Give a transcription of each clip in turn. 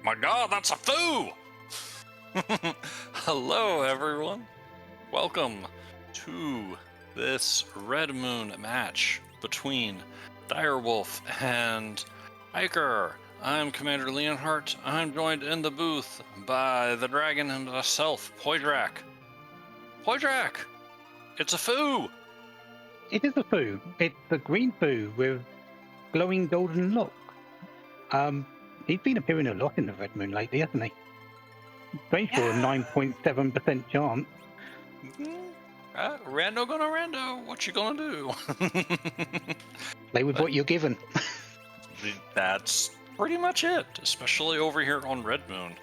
my god, that's a foo! Hello, everyone. Welcome to this Red Moon match between Dyrewulfe and Eykir. I'm Commander Leonhardt. I'm joined in the booth by the dragon himself, Poydrak. Poydrak! It's a foo! It is a foo. It's a green foo with glowing golden look. He's been appearing a lot in the Red Moon lately, hasn't he? Going for a 9.7% chance. Rando gonna rando. What you gonna do? Play with what you're given. That's pretty much it, especially over here on Red Moon,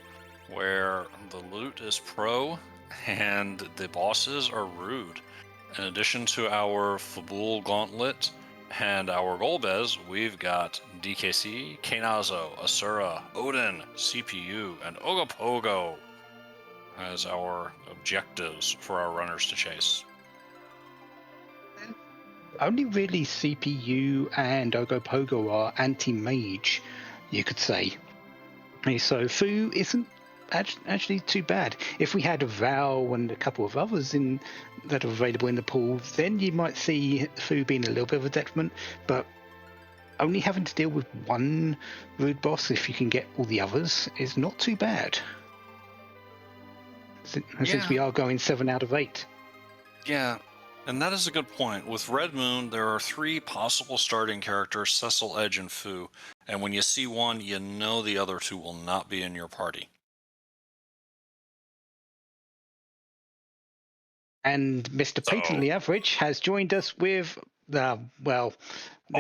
where the loot is pro and the bosses are rude. In addition to our Fabul Gauntlet and our Golbez, we've got DKC, Kainazo, Asura, Odin, CPU, and Ogopogo as our objectives for our runners to chase. Only really CPU and Ogopogo are anti-mage, you could say. So Foo isn't actually too bad. If we had a Val and a couple of others that are available in the pool, then you might see Foo being a little bit of a detriment, but only having to deal with one rude boss if you can get all the others is not too bad. Since we are going 7 out of 8. Yeah, and that is a good point. With Red Moon, there are 3 possible starting characters, Cecil, Edge, and Foo. And when you see one, you know the other 2 will not be in your party. And Mr. Patently Average has joined us with, this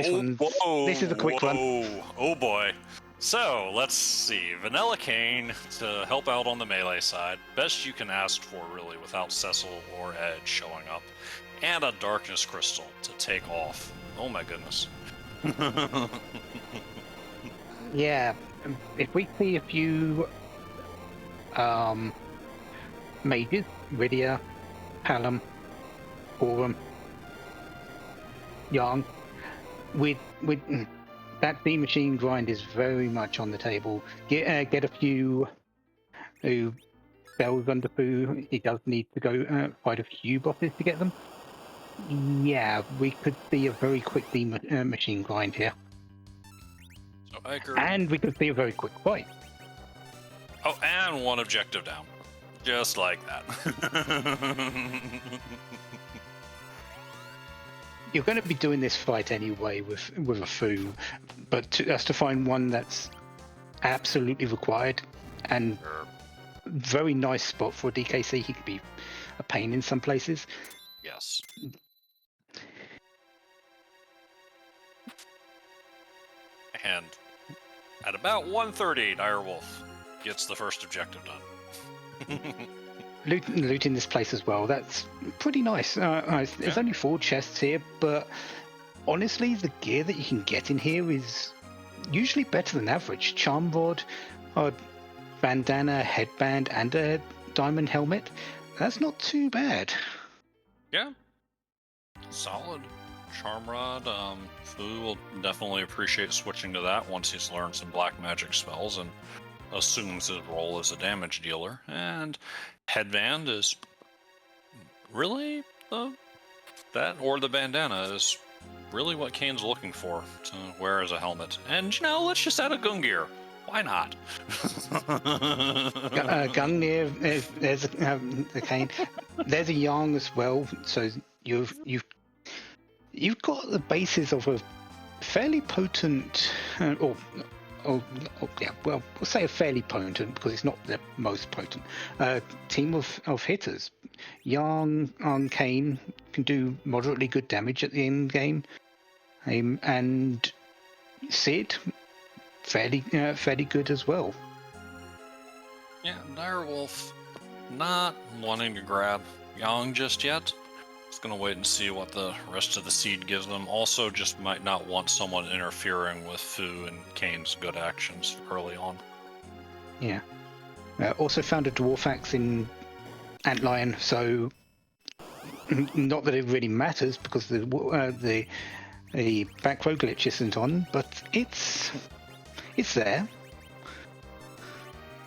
is a quick one. Oh boy. So, let's see. Vanilla Cane to help out on the melee side. Best you can ask for, really, without Cecil or Edge showing up. And a Darkness Crystal to take off. Oh my goodness. Yeah, if we see a few mages, Rydia, Palom, Aurum, Yang, with that B machine grind is very much on the table. Get a few who bells under Foo. He does need to go fight a few bosses to get them. Yeah, we could see a very quick B machine grind here. So Eykir... And we could see a very quick fight. Oh, and 1 objective down. Just like that. You're going to be doing this fight anyway with a Foo, but to find one that's absolutely required and very nice spot for a DKC. He could be a pain in some places. Yes. And at about 1:30, Dyrewulfe gets the first objective done. Looting this place as well, that's pretty nice. There's only 4 chests here, but honestly the gear that you can get in here is usually better than average. Charm Rod, bandana, headband, and a diamond helmet. That's not too bad. Yeah, solid. Charm Rod, Foo will definitely appreciate switching to that once he's learned some black magic spells and assumes his role as a damage dealer. And headband is really that, or the bandana is really what Kane's looking for to wear as a helmet. And let's just add a Gungnir. Why not? Gungnir, there's a Kane. There's a Yang as well. So you've got the basis of a fairly potent, we'll say a fairly potent, because it's not the most potent, team of hitters. Yang on Kane can do moderately good damage at the end game, and Sid fairly good as well. Yeah, Dyrewulfe not wanting to grab Yang just yet. Just gonna wait and see what the rest of the seed gives them. Also, just might not want someone interfering with Foo and Kane's good actions early on. Yeah. Also found a dwarf axe in Antlion, so not that it really matters because the back row glitch isn't on, but it's there.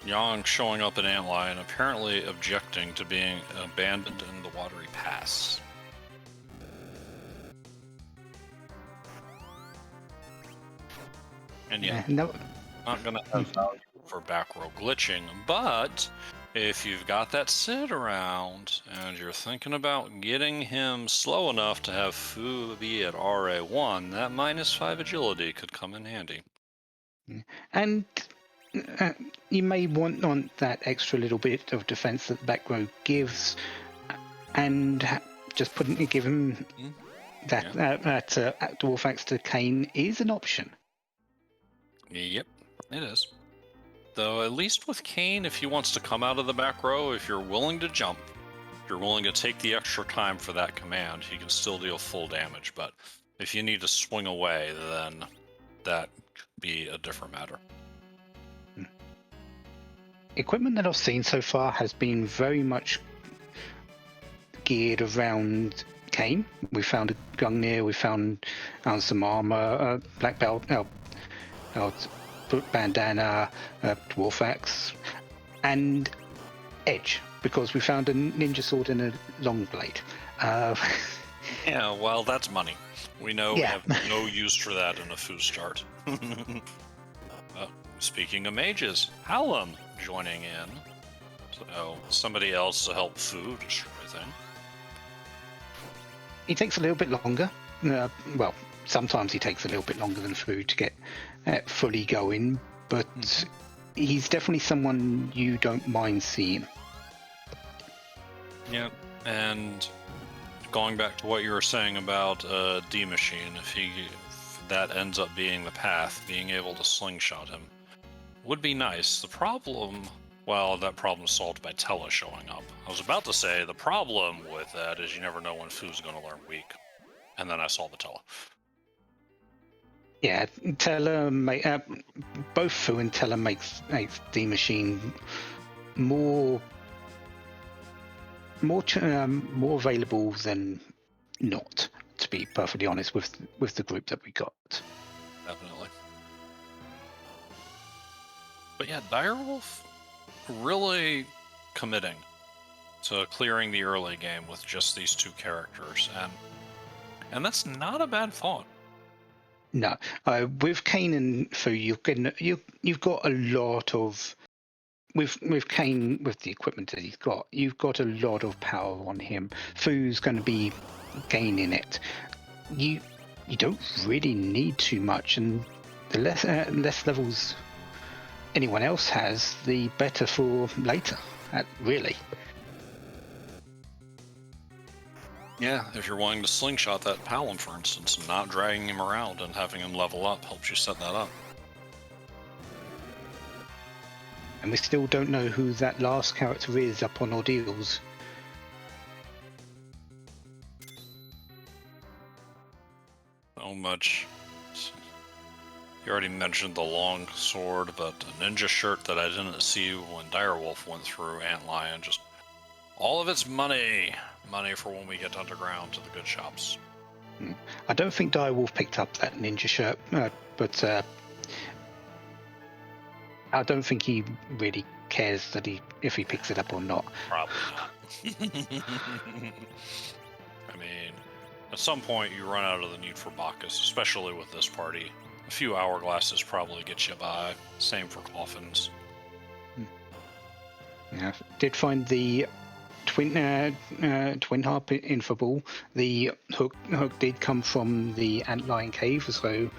Yang showing up in Antlion, apparently objecting to being abandoned in the watery pass. And yeah, No, not going to have value for back row glitching, but if you've got that sit around and you're thinking about getting him slow enough to have Fu be at RA1, that -5 agility could come in handy. and you may want that extra little bit of defense that the back row gives, and just give him that dwarf axe to Kane is an option. Yep, it is. Though at least with Kane, if he wants to come out of the back row, if you're willing to jump, if you're willing to take the extra time for that command, he can still deal full damage. But if you need to swing away, then that could be a different matter. Equipment that I've seen so far has been very much geared around Kane. We found a Gungnir, we found some armor, black belt, bandana, dwarf axe, and edge, because we found a ninja sword and a long blade. Yeah, well, that's money. We know we Yeah. have no use for that in a foos chart. Speaking of mages, Hallam joining in. So somebody else to help Fu destroy things. He takes a little bit longer. Well, sometimes he takes a little bit longer than Fu to get fully going, but he's definitely someone you don't mind seeing. Yeah, and going back to what you were saying about D Machine, if that ends up being the path, being able to slingshot him would be nice. The problem, well, that problem's solved by Tella showing up. I was about to say the problem with that is you never know when Fu's going to learn weak, and then I saw the Tella. Yeah, Tella, both Fu and Tella makes D Machine more available than not. To be perfectly honest, with the group that we got. Definitely. But yeah, Dyrewulfe really committing to clearing the early game with just these two characters, and that's not a bad thought. No, with Kane and Fu, you've got a lot of with Kane, with the equipment that he's got, you've got a lot of power on him. Fu's going to be gaining it. You don't really need too much, and the less levels anyone else has, the better for later. Really. Yeah, if you're willing to slingshot that Palom, for instance, and not dragging him around and having him level up helps you set that up. And we still don't know who that last character is up on Ordeals. So much. You already mentioned the long sword, but a ninja shirt that I didn't see when Dyrewulfe went through Antlion. Just all of it's money. Money for when we get underground to the good shops. I don't think Dyrewulfe picked up that ninja shirt, but I don't think he really cares if he picks it up or not. Probably not. I mean, at some point you run out of the need for Bacchus, especially with this party. A few hourglasses probably get you by. Same for coffins. Yeah, did find the twin harp infable. The hook did come from the Antlion cave, so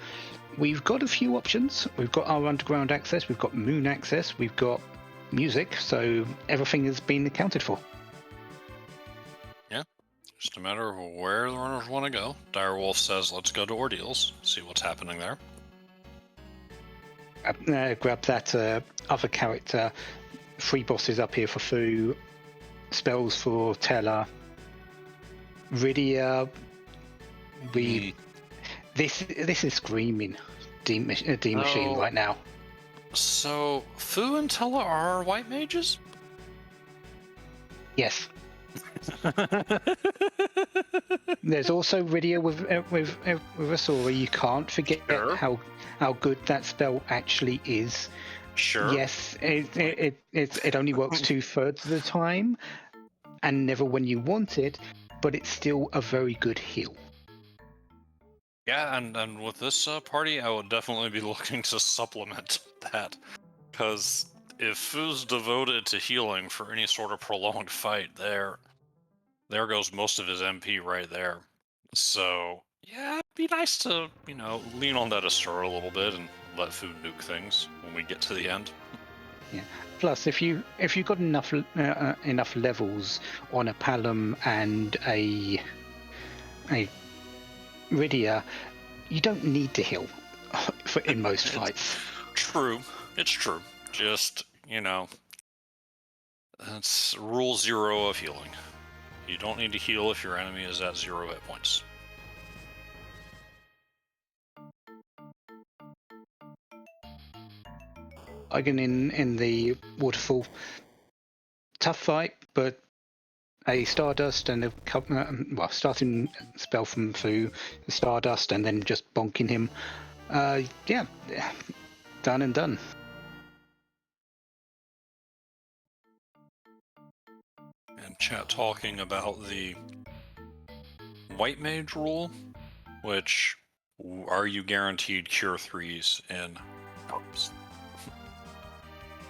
we've got a few options. We've got our underground access, we've got moon access, we've got music, so everything has been accounted for. Yeah, just a matter of where the runners want to go. Dyrewulfe says, let's go to Ordeals, see what's happening there. Grab that other character. 3 bosses up here for Fu. Spells for Tella. Rydia. This is screaming D Machine right now. So Fu and Tella are white mages? Yes. There's also Rydia with Asura. You can't forget how good that spell actually is. Sure. Yes, it only works 2/3 of the time, and never when you want it, but it's still a very good heal. Yeah, and with this party, I would definitely be looking to supplement that, because if Fu's devoted to healing for any sort of prolonged fight, there goes most of his MP right there. So yeah, it'd be nice to lean on that Asura a little bit and let Fu nuke things when we get to the end. Yeah. Plus, if you've got enough levels on a Palom and a Rydia, you don't need to heal in most fights. True, it's true. Just that's rule 0 of healing. You don't need to heal if your enemy is at 0 hit points. Again, in the waterfall, tough fight, but a Stardust and a starting spell from Fu, Stardust, and then just bonking him. Yeah, done and done. And chat talking about the White Mage rule, which are you guaranteed cure 3s in Pops?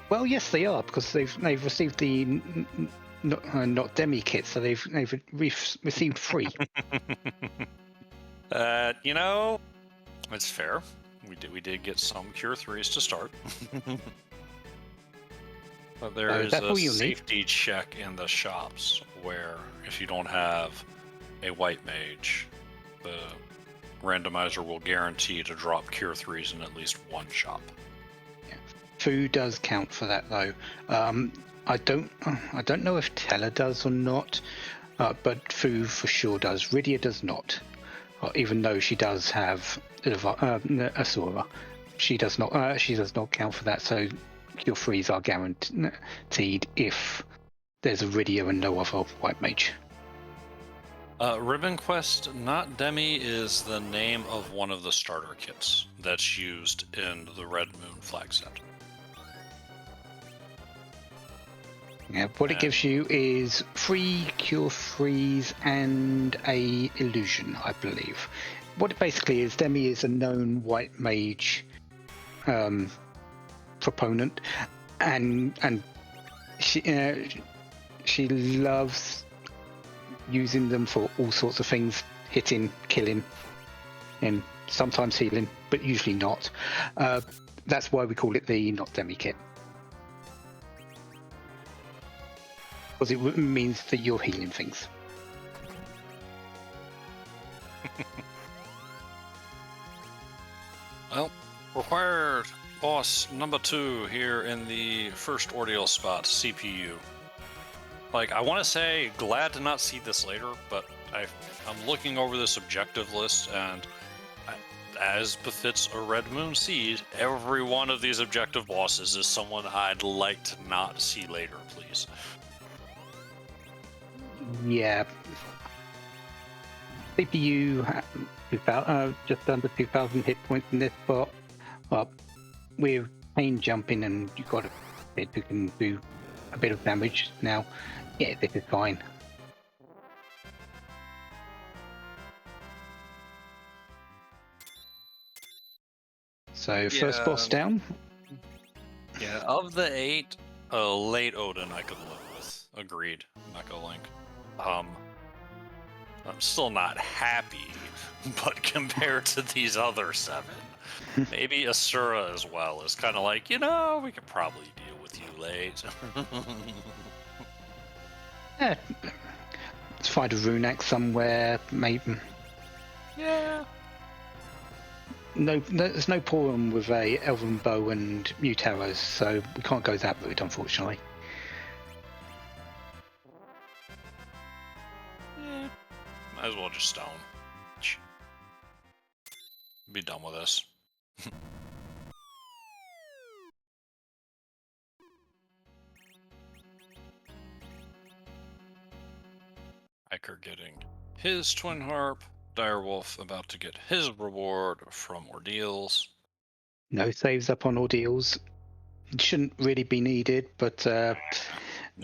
Well, yes, they are, because they've received the not demi kit, so they've received 3. It's fair. We did get some cure 3s to start. But there is a safety check in the shops where if you don't have a white mage, the randomizer will guarantee to drop cure 3s in at least one shop. Yeah. Fu does count for that though. I don't know if Teller does or not, but Fu for sure does. Rydia does not, even though she does have Asura. She does not. She does not count for that. So cure 3s are guaranteed if there's a Rydia and no other white mage. Ribbon Quest, not Demi, is the name of one of the starter kits that's used in the Red Moon flag set. Yeah, what it gives you is 3 cure 3s and a illusion, I believe. What it basically is, Demi is a known white mage proponent, and she loves using them for all sorts of things: hitting, killing, and sometimes healing, but usually not. That's why we call it the not Demi kit. Because it means that you're healing things. Well, required boss number 2 here in the first ordeal spot, CPU. Like, I want to say glad to not see this later, but I'm looking over this objective list, and as befits a Red Moon seed, every one of these objective bosses is someone I'd like to not see later, please. Yeah. CPU just under 2,000 hit points in this spot. With pain jumping and you've got a bit who can do a bit of damage now. Yeah, this is fine. So first boss down. Yeah, of the 8, late Odin I could live with. Agreed, Mecha Link. I'm still not happy, but compared to these other 7, maybe Asura as well is kind of like, we could probably deal with you late. Yeah, let's find a Runak somewhere, maybe. Yeah. No, there's no problem with a Elven Bow and Mute Arrows, so we can't go that route, unfortunately. Might as well just stone. Be done with this. Eykir getting his Twin Harp. Dyrewulfe about to get his reward from Ordeals. No saves up on Ordeals. It shouldn't really be needed, but No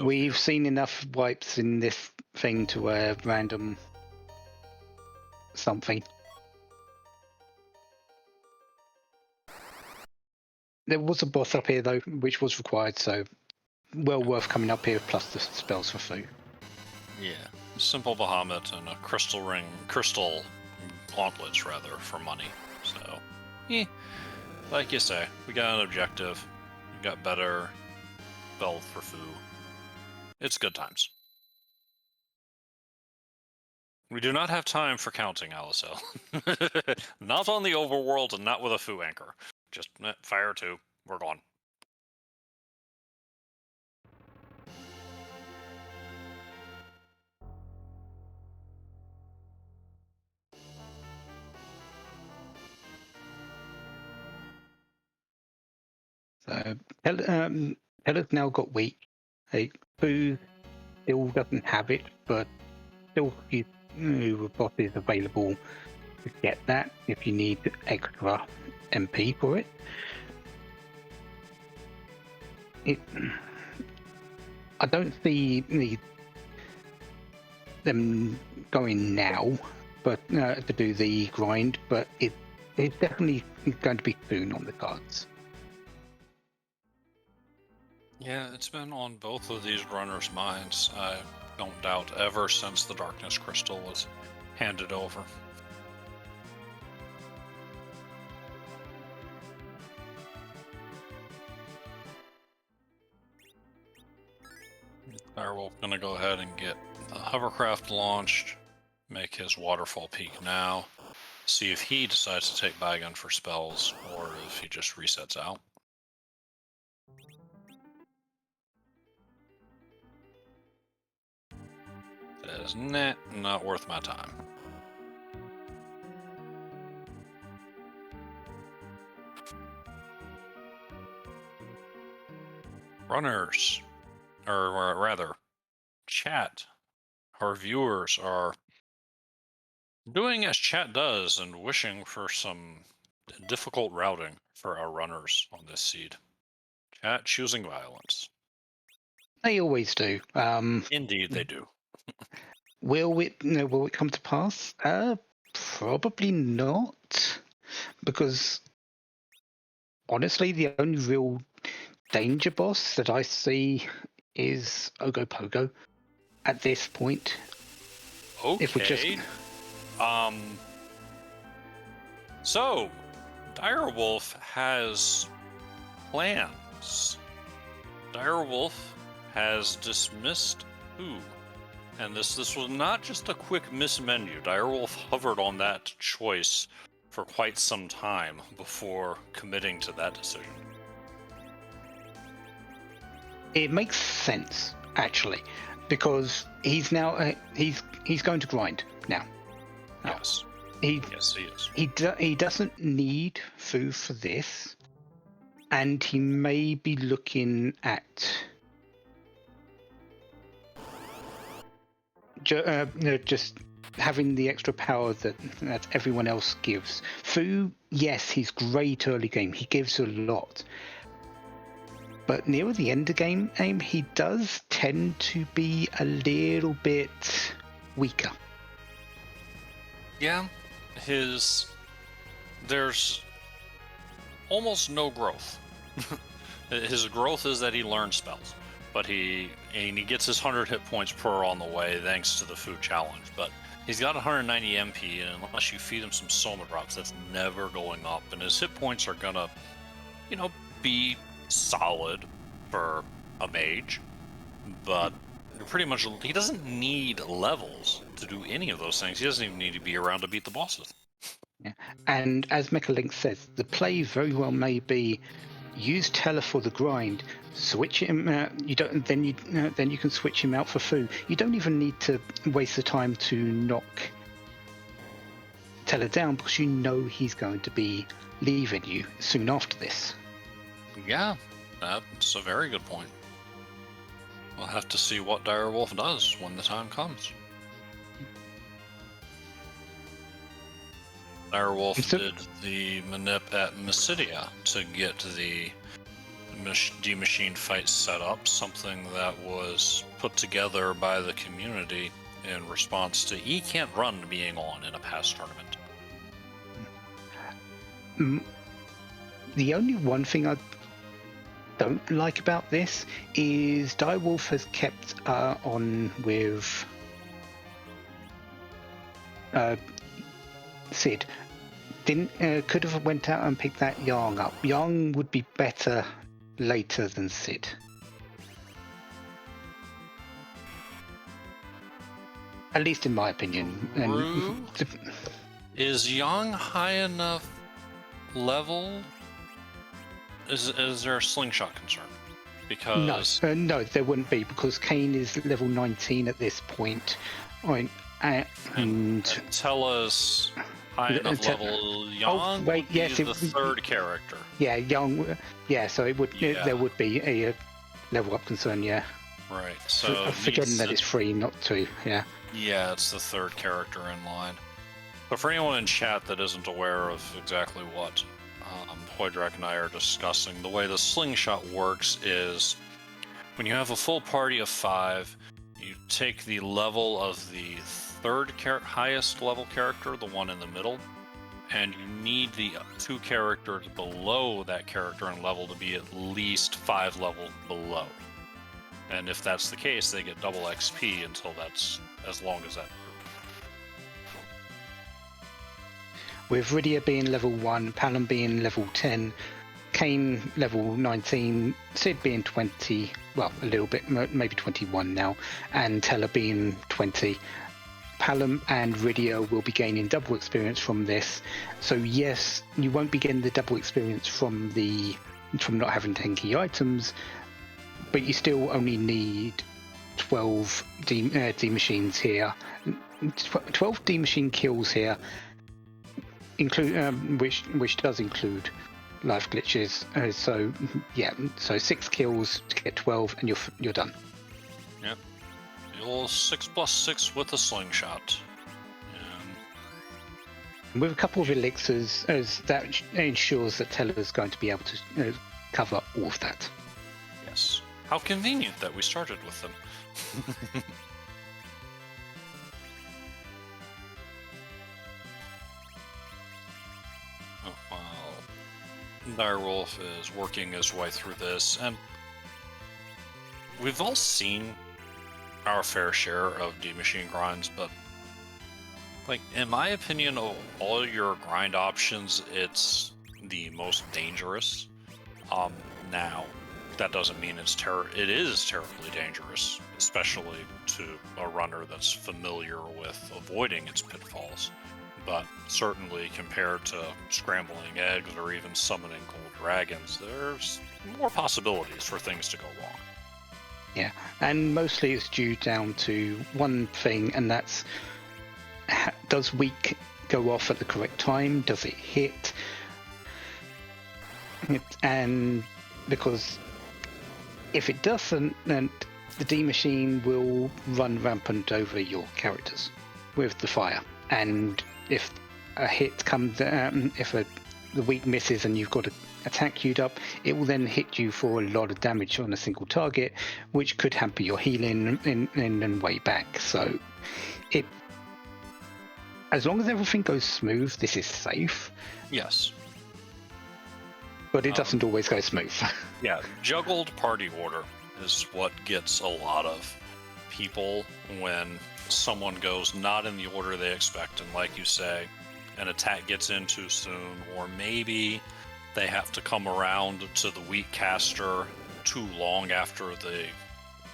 we've fear. seen enough wipes in this thing to random something. There was a boss up here though, which was required, so well worth coming up here plus the spells for food. Yeah, simple Bahamut and a crystal gauntlets rather for money. So, like you say, we got an objective. We got better spell for Fu. It's good times. We do not have time for counting, Alicel. Not on the overworld and not with a Fu anchor. Just fire 2. We're gone. So Hella's now got weak. Hey, Fu still doesn't have it, but still his boss is available to get that if you need extra MP for it. I don't see them going now, but to do the grind, but it's definitely going to be soon on the cards. Yeah, it's been on both of these runners' minds, I don't doubt, ever since the Darkness Crystal was handed over. Dyrewulfe gonna go ahead and get the hovercraft launched, make his waterfall peak now, see if he decides to take Bagon for spells or if he just resets out. Says, nah, not worth my time. Runners, or rather, chat, our viewers are doing as chat does and wishing for some difficult routing for our runners on this seed. Chat choosing violence. They always do. Indeed, they do. Will it come to pass? Probably not, because honestly, the only real danger boss that I see is Ogopogo at this point. Okay. If we just So, Dyrewulfe has plans. Dyrewulfe has dismissed who? And this was not just a quick miss menu. Dyrewulfe hovered on that choice for quite some time before committing to that decision. it makes sense actually, because he's now he's going to grind now. Yes. Yes, he is. He doesn't need food for this, and he may be looking at just having the extra power that everyone else gives. Fu, yes, he's great early game. He gives a lot. But near the end of game aim, he does tend to be a little bit weaker. Yeah, there's almost no growth. His growth is that he learns spells, but he gets his 100 hit points per on the way thanks to the food challenge. But he's got 190 MP, and unless you feed him some Soma drops, that's never going up. And his hit points are gonna, be solid for a mage, but pretty much he doesn't need levels to do any of those things. He doesn't even need to be around to beat the bosses. Yeah. And as Mechalink says, the play very well may be use Teller for the grind, switch him out. Then you can switch him out for food. You don't even need to waste the time to knock Teller down, because you know he's going to be leaving you soon after this. Yeah, that's a very good point. We'll have to see what Dyrewulfe does when the time comes. Dyrewulfe did the manip at Mysidia to get the D-Machine fight setup, something that was put together by the community in response to E can't run being on in a past tournament. The only one thing I don't like about this is Dyrewulfe has kept on with Sid. Could have went out and picked that Yang up. Yang would be better later than Sid. At least in my opinion. Is Yang high enough level? Is there a slingshot concern? Because no, there wouldn't be, because Kane is level 19 at this point. And Tella's high enough level. Yang would be the third character. Yeah, Yang. Yeah, so it would. Yeah. There would be a level up concern. Yeah. Right. So I'm forgetting that it's 3, not 2. Yeah. Yeah, it's the third character in line. But for anyone in chat that isn't aware of exactly what Hoydrak and I are discussing, the way the slingshot works is when you have a full party of 5, you take the level of the third highest level character, the one in the middle, and you need the 2 characters below that character in level to be at least 5 levels below. And if that's the case, they get double XP until that's as long as that. With Rydia being level 1, Palom being level 10, Kane level 19, Sid being 20, well, a little bit, maybe 21 now, and Tella being 20. Palom and Rydia will be gaining double experience from this. So yes, you won't be getting the double experience from not having 10 key items, but you still only need 12 D machines here. 12 D machine kills here, which does include life glitches. So yeah, so 6 kills to get 12, and you're done. Yep. The old 6+6 with a slingshot. And with a couple of elixirs, as that ensures that Teller's going to be able to cover all of that. Yes. How convenient that we started with them. Dyrewulfe is working his way through this, and we've all seen our fair share of D-Machine grinds, but like, in my opinion, of all your grind options, it's the most dangerous. Now, that doesn't mean it is terribly dangerous, especially to a runner that's familiar with avoiding its pitfalls. But certainly compared to scrambling eggs or even summoning gold dragons, there's more possibilities for things to go wrong. Yeah, and mostly it's due down to one thing, and that's, does weak go off at the correct time? Does it hit? And because if it doesn't, then the D machine will run rampant over your characters with the fire. And if a hit comes, the weak misses and you've got an attack queued up, it will then hit you for a lot of damage on a single target, which could hamper your healing in way back. So, as long as everything goes smooth, this is safe. Yes. But it doesn't always go smooth. Yeah, juggled party order is what gets a lot of people when someone goes not in the order they expect, and like you say, an attack gets in too soon, or maybe they have to come around to the weak caster too long after the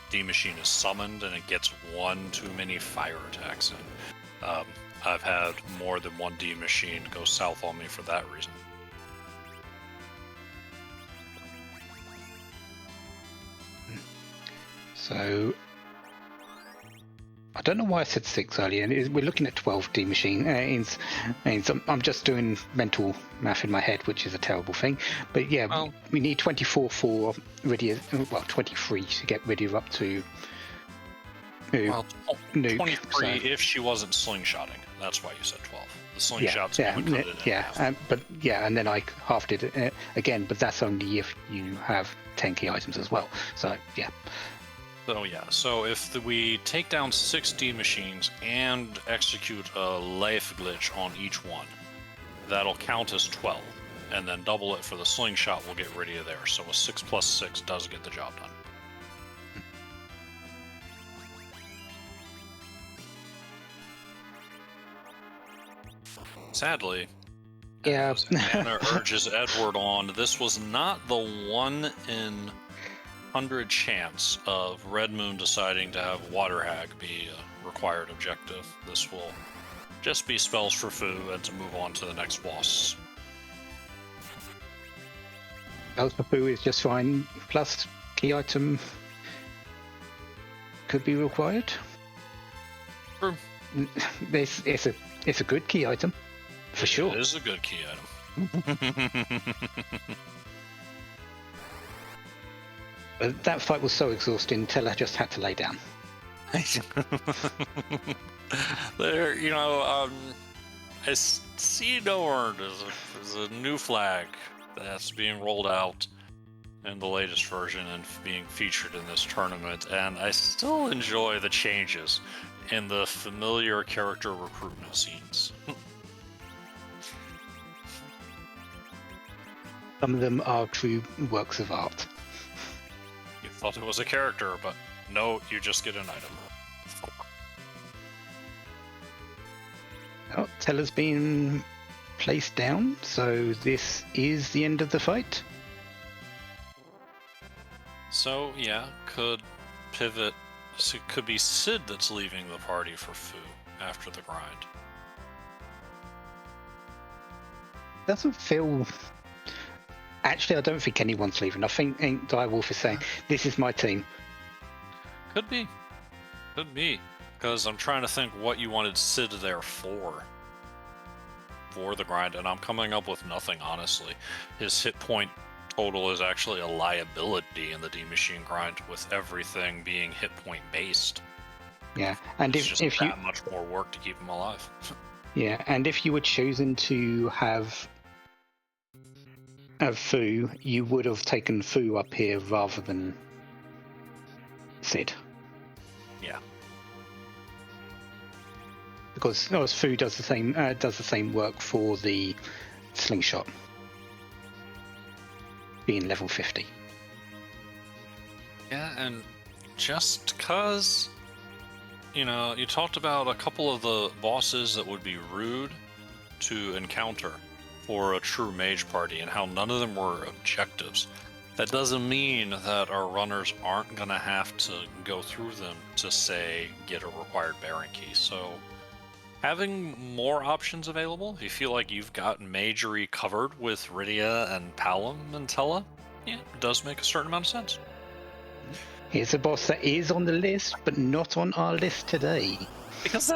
D-Machine is summoned, and it gets one too many fire attacks in. I've had more than one D-Machine go south on me for that reason. So I don't know why I said 6 earlier. We're looking at 12 D machine. I'm just doing mental math in my head, which is a terrible thing. But yeah, we need 24 for Rydia. Well, 23 to get Rydia up to. Well, 23 so. If she wasn't slingshotting. That's why you said 12. The slingshots included in and then I halved it again. But that's only if you have 10 key items as well. So yeah. So yeah, so if we take down 60 machines and execute a life glitch on each one, that'll count as 12. And then double it for the slingshot will get rid of there. So a 6 plus 6 does get the job done. Sadly, Yeah. as Anna urges Edward on, this was not the 1 in 100 chance of Red Moon deciding to have Water Hag be a required objective. This will just be spells for Fu and to move on to the next boss. Spells for Fu is just fine. Plus key item could be required. True. It's a good key item. For sure. It is a good key item. But that fight was so exhausting, Tella just had to lay down. There, I see Norn is a new flag that's being rolled out in the latest version and being featured in this tournament, and I still enjoy the changes in the familiar character recruitment scenes. Some of them are true works of art. You thought it was a character, but no, you just get an item. Oh, Tella's been placed down, so this is the end of the fight. So, yeah, could pivot. So it could be Sid that's leaving the party for Fu after the grind. Doesn't feel... Actually, I don't think anyone's leaving. I think Dyrewulfe is saying, this is my team. Could be. Could be. Because I'm trying to think what you wanted Sid there for the grind, and I'm coming up with nothing, honestly. His hit point total is actually a liability in the D-Machine grind, with everything being hit point based. Yeah, and it's if that much more work to keep him alive. Yeah, and if you were chosen to have Fu, you would have taken Fu up here rather than Sid. Yeah. Because Fu does the same work for the slingshot, being level 50. Yeah, and just cause you talked about a couple of the bosses that would be rude to encounter for a true mage party and how none of them were objectives. That doesn't mean that our runners aren't going to have to go through them to, say, get a required Baron key. So having more options available, if you feel like you've got magery covered with Rydia and Palom and Tella, yeah, it does make a certain amount of sense. Here's a boss that is on the list, but not on our list today. Because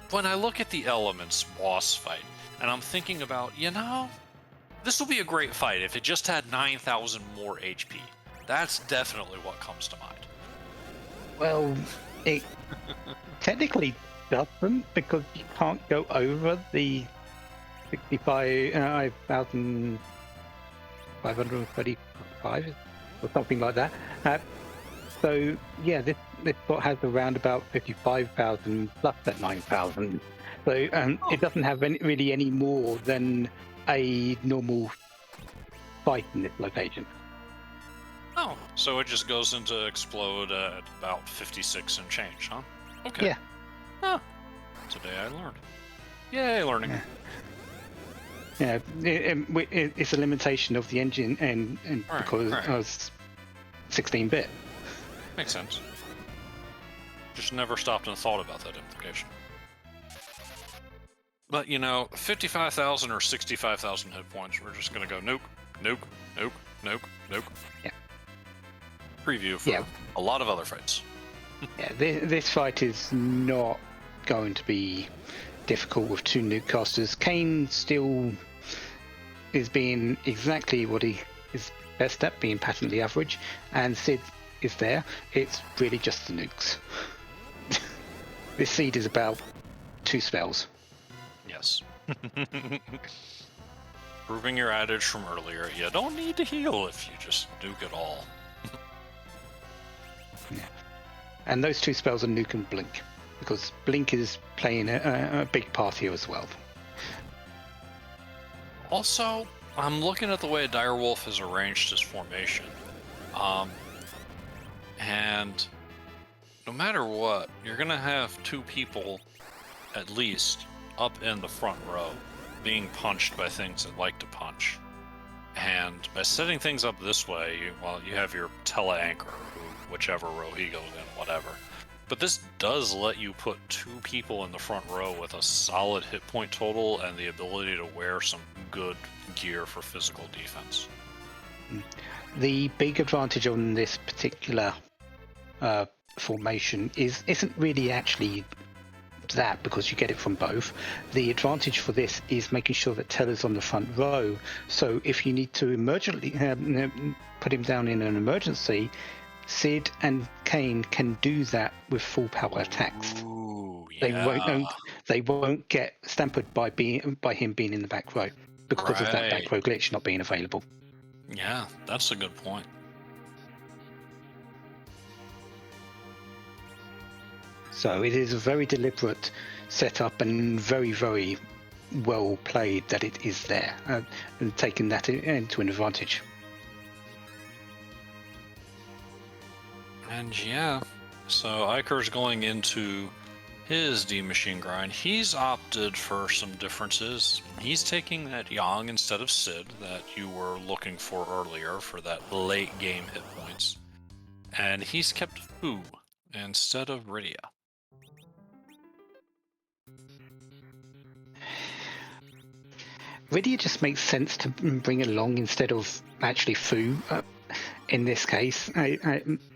when I look at the Elements boss fight, and I'm thinking about, this will be a great fight if it just had 9,000 more HP. That's definitely what comes to mind. Well, it technically doesn't, because you can't go over the 65,535 or something like that. So yeah, this bot has around about 55,000 plus that 9,000. So it doesn't have really any more than a normal fight in this location. Oh, so it just goes into explode at about 56 and change, huh? Okay. Yeah. Huh. Today I learned. Yay, learning. Yeah, it's a limitation of the engine, and because I was 16-bit. Makes sense. Just never stopped and thought about that implication. But 55,000 or 65,000 hit points, we're just gonna go nuke, nuke, nuke, nuke, nuke. Yeah. Preview for a lot of other fights. Yeah, this fight is not going to be difficult with two nuke casters. Kane still is being exactly what he is best at, being patently average, and Sid is there. It's really just the nukes. This seed is about 2 spells. Yes. proving your adage from earlier, you don't need to heal if you just nuke it all. Yeah. And those two spells are Nuke and Blink, because Blink is playing a big part here as well. Also, I'm looking at the way Dyrewulfe has arranged his formation. And no matter what, you're going to have two people, at least, up in the front row, being punched by things that like to punch. And by setting things up this way, you have your tele-anchor, whichever row he goes in, whatever. But this does let you put two people in the front row with a solid hit point total and the ability to wear some good gear for physical defense. The big advantage on this particular formation isn't really actually that, because you get it from both. The advantage for this is making sure that Teller's on the front row, so if you need to emergently put him down in an emergency, Sid and Kane can do that with full power attacks. Ooh, yeah. They won't get stampered by him being in the back row because of that back row glitch not being available. Yeah, that's a good point. So it is a very deliberate setup and very, very well played that it is there, and taking that into an advantage. And yeah, so Eykir's going into his D-Machine grind. He's opted for some differences. He's taking that Yang instead of Sid that you were looking for earlier for that late game hit points. And he's kept Fu instead of Rydia. Rydia just makes sense to bring along instead of actually Fu. In this case,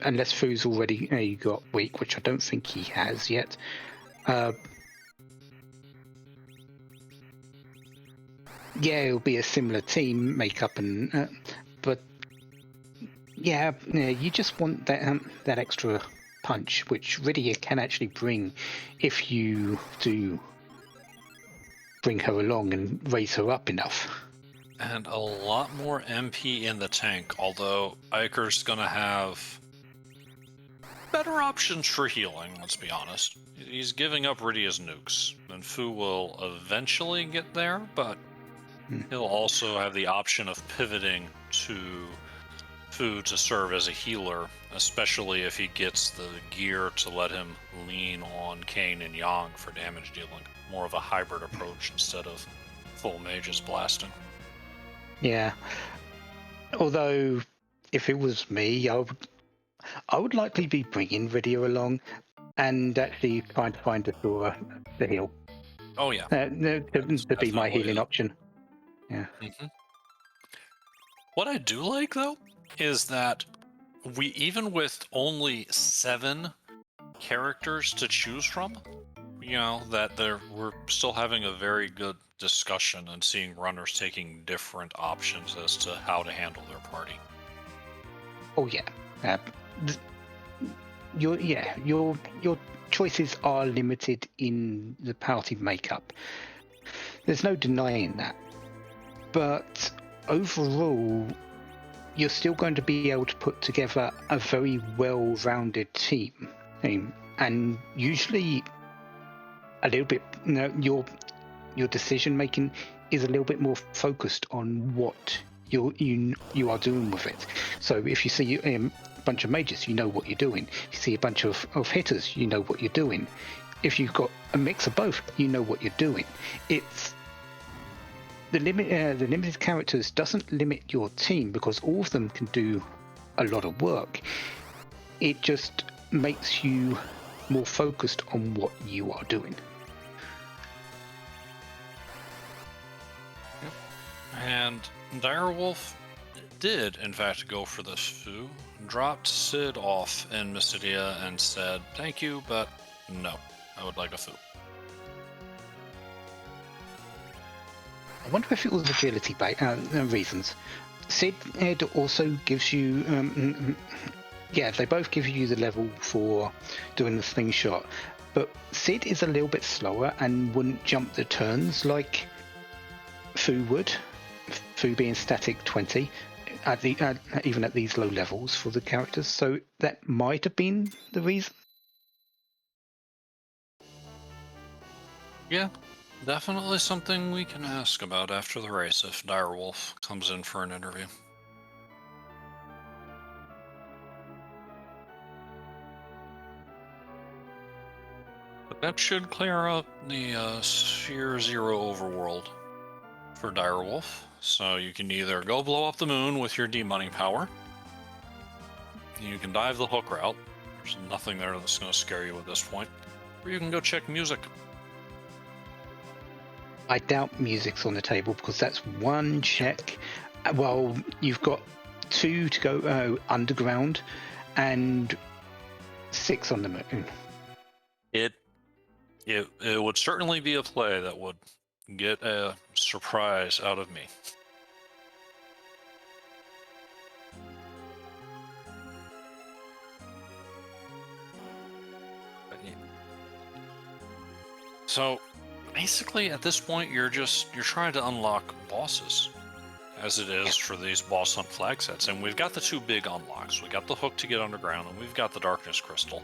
unless Fu's already got weak, which I don't think he has yet. Yeah, it'll be a similar team makeup, but yeah, you just want that extra punch, which Rydia can actually bring if you do bring her along and raise her up enough. And a lot more MP in the tank, although Eykir's gonna have better options for healing, let's be honest. He's giving up Rydia's nukes, and Fu will eventually get there, but he'll also have the option of pivoting to Fu to serve as a healer, especially if he gets the gear to let him lean on Kane and Yang for damage dealing. More of a hybrid approach instead of full mages blasting. Yeah. Although, if it was me, I would likely be bringing Rydia along and actually trying to find a Dora to heal. Oh yeah. To be my healing option. Yeah. Mm-hmm. What I do like, though, is that even with only 7 characters to choose from, we're still having a very good discussion and seeing runners taking different options as to how to handle their party. Oh yeah. Your choices are limited in the party makeup. There's no denying that. But overall, you're still going to be able to put together a very well-rounded team. And usually a little bit, your decision making is a little bit more focused on what you are doing with it. So if you see a bunch of mages, you know what you're doing. If you see a bunch of hitters, you know what you're doing. If you've got a mix of both, you know what you're doing. It's the limited characters doesn't limit your team because all of them can do a lot of work. It just makes you more focused on what you are doing. And Dyrewulfe did, in fact, go for this Fu, dropped Sid off in Mysidia and said, "Thank you, but no, I would like a Fu." I wonder if it was agility reasons. Sid also gives you, they both give you the level for doing the slingshot, but Sid is a little bit slower and wouldn't jump the turns like Fu would. Foo being static 20, even at these low levels for the characters. So that might have been the reason. Yeah, definitely something we can ask about after the race if Dyrewulfe comes in for an interview. But that should clear up the Sphere Zero overworld for Dyrewulfe. So you can either go blow up the moon with your demonning power, you can dive the hook route. There's nothing there that's going to scare you at this point. Or you can go check music. I doubt music's on the table because that's one check. Well, you've got 2 to go underground and 6 on the moon. It would certainly be a play that would get a surprise out of me. So basically at this point you're trying to unlock bosses as it is for these boss hunt flag sets, and we've got the 2 big unlocks. We got the hook to get underground and we've got the darkness crystal.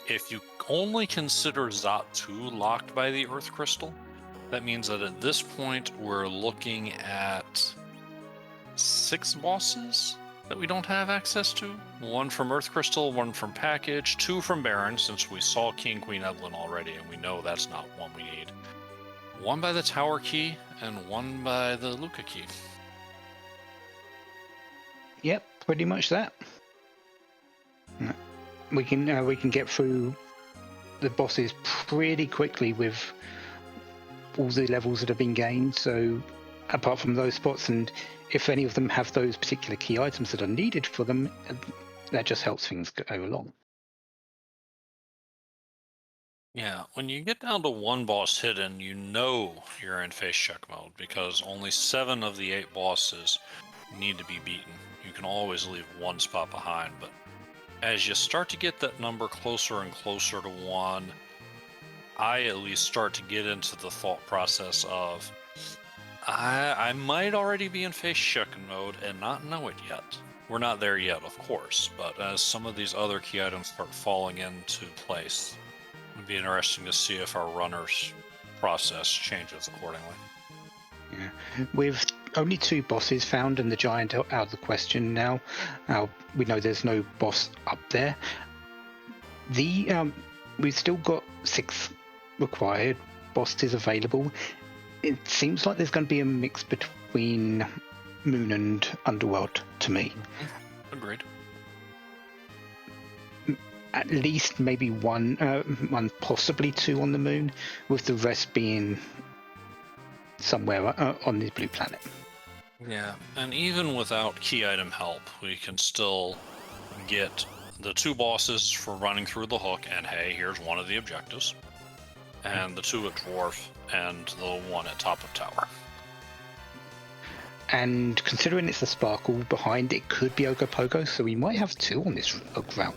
If you only consider Zot 2 locked by the earth crystal, that means that at this point we're looking at 6 bosses that we don't have access to. 1 from earth crystal, 1 from package, 2 from Baron, since we saw King Queen Evelyn already and we know that's not one we need. 1 by the tower key and 1 by the Luca key. Yep, pretty much that. We can get through the bosses pretty quickly with all the levels that have been gained. So apart from those spots, and if any of them have those particular key items that are needed for them, that just helps things go along. Yeah, when you get down to 1 boss hidden, you know you're in face check mode because only 7 of the 8 bosses need to be beaten. You can always leave 1 spot behind, but as you start to get that number closer and closer to 1, I at least start to get into the thought process of I might already be in face check mode and not know it yet. We're not there yet, of course, but as some of these other key items start falling into place, it'd be interesting to see if our runner's process changes accordingly. Yeah, with only 2 bosses found and the giant out of the question now, we know there's no boss up there. We've still got 6 required bosses available. It seems like there's going to be a mix between Moon and Underworld to me. Agreed. At least maybe one, possibly 2 on the Moon, with the rest being somewhere on the blue planet. Yeah, and even without key item help, we can still get the 2 bosses for running through the hook, and hey, here's one of the objectives, and the 2 at Dwarf, and the 1 at top of tower. And considering it's the sparkle behind, it could be Ogopogo, so we might have 2 on this route.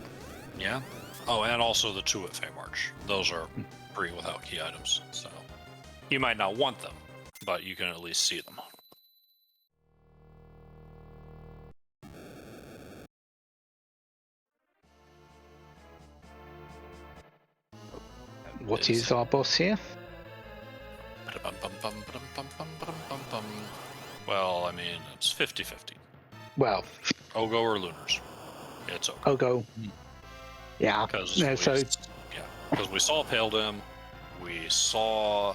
Yeah. Oh, and also the 2 at Feymarch. Those are free without key items, so you might not want them, but you can at least see them. What is our boss here? Well, I mean, it's 50-50. Well, Ogo or Lunars. It's Ogo. Ogo. Yeah. Because So we saw Pale Dim, we saw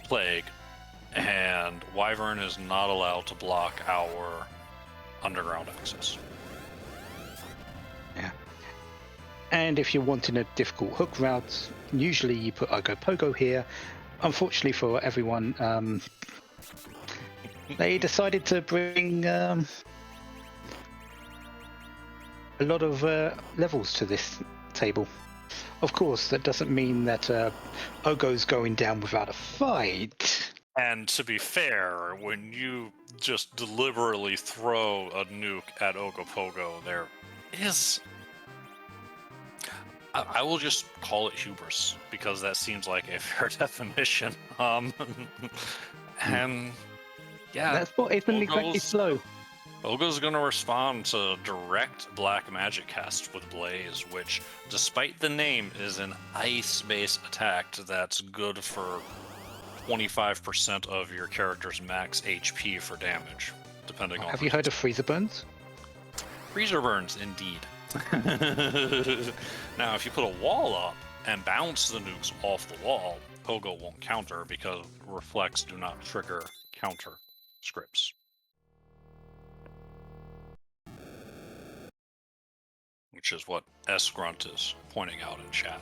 Plague, and Wyvern is not allowed to block our underground access. yeah. And if you're wanting a difficult hook route, usually you put Ogopogo here. Unfortunately for everyone, they decided to bring a lot of levels to this table. Of course, that doesn't mean that Ogo's going down without a fight. And to be fair, when you just deliberately throw a nuke at Ogopogo, there is... I will just call it hubris, because that seems like a fair definition. And Yeah, That spot isn't exactly slow. Ogo's going to respond to direct black magic cast with Blaze, which, despite the name, is an ice-based attack that's good for 25% of your character's max HP for damage, depending on. Have you heard of freezer burns? Freezer burns, indeed. Now, if you put a wall up and bounce the nukes off the wall, Ogo won't counter because reflects do not trigger counter scripts. Which is what S-Grunt is pointing out in chat.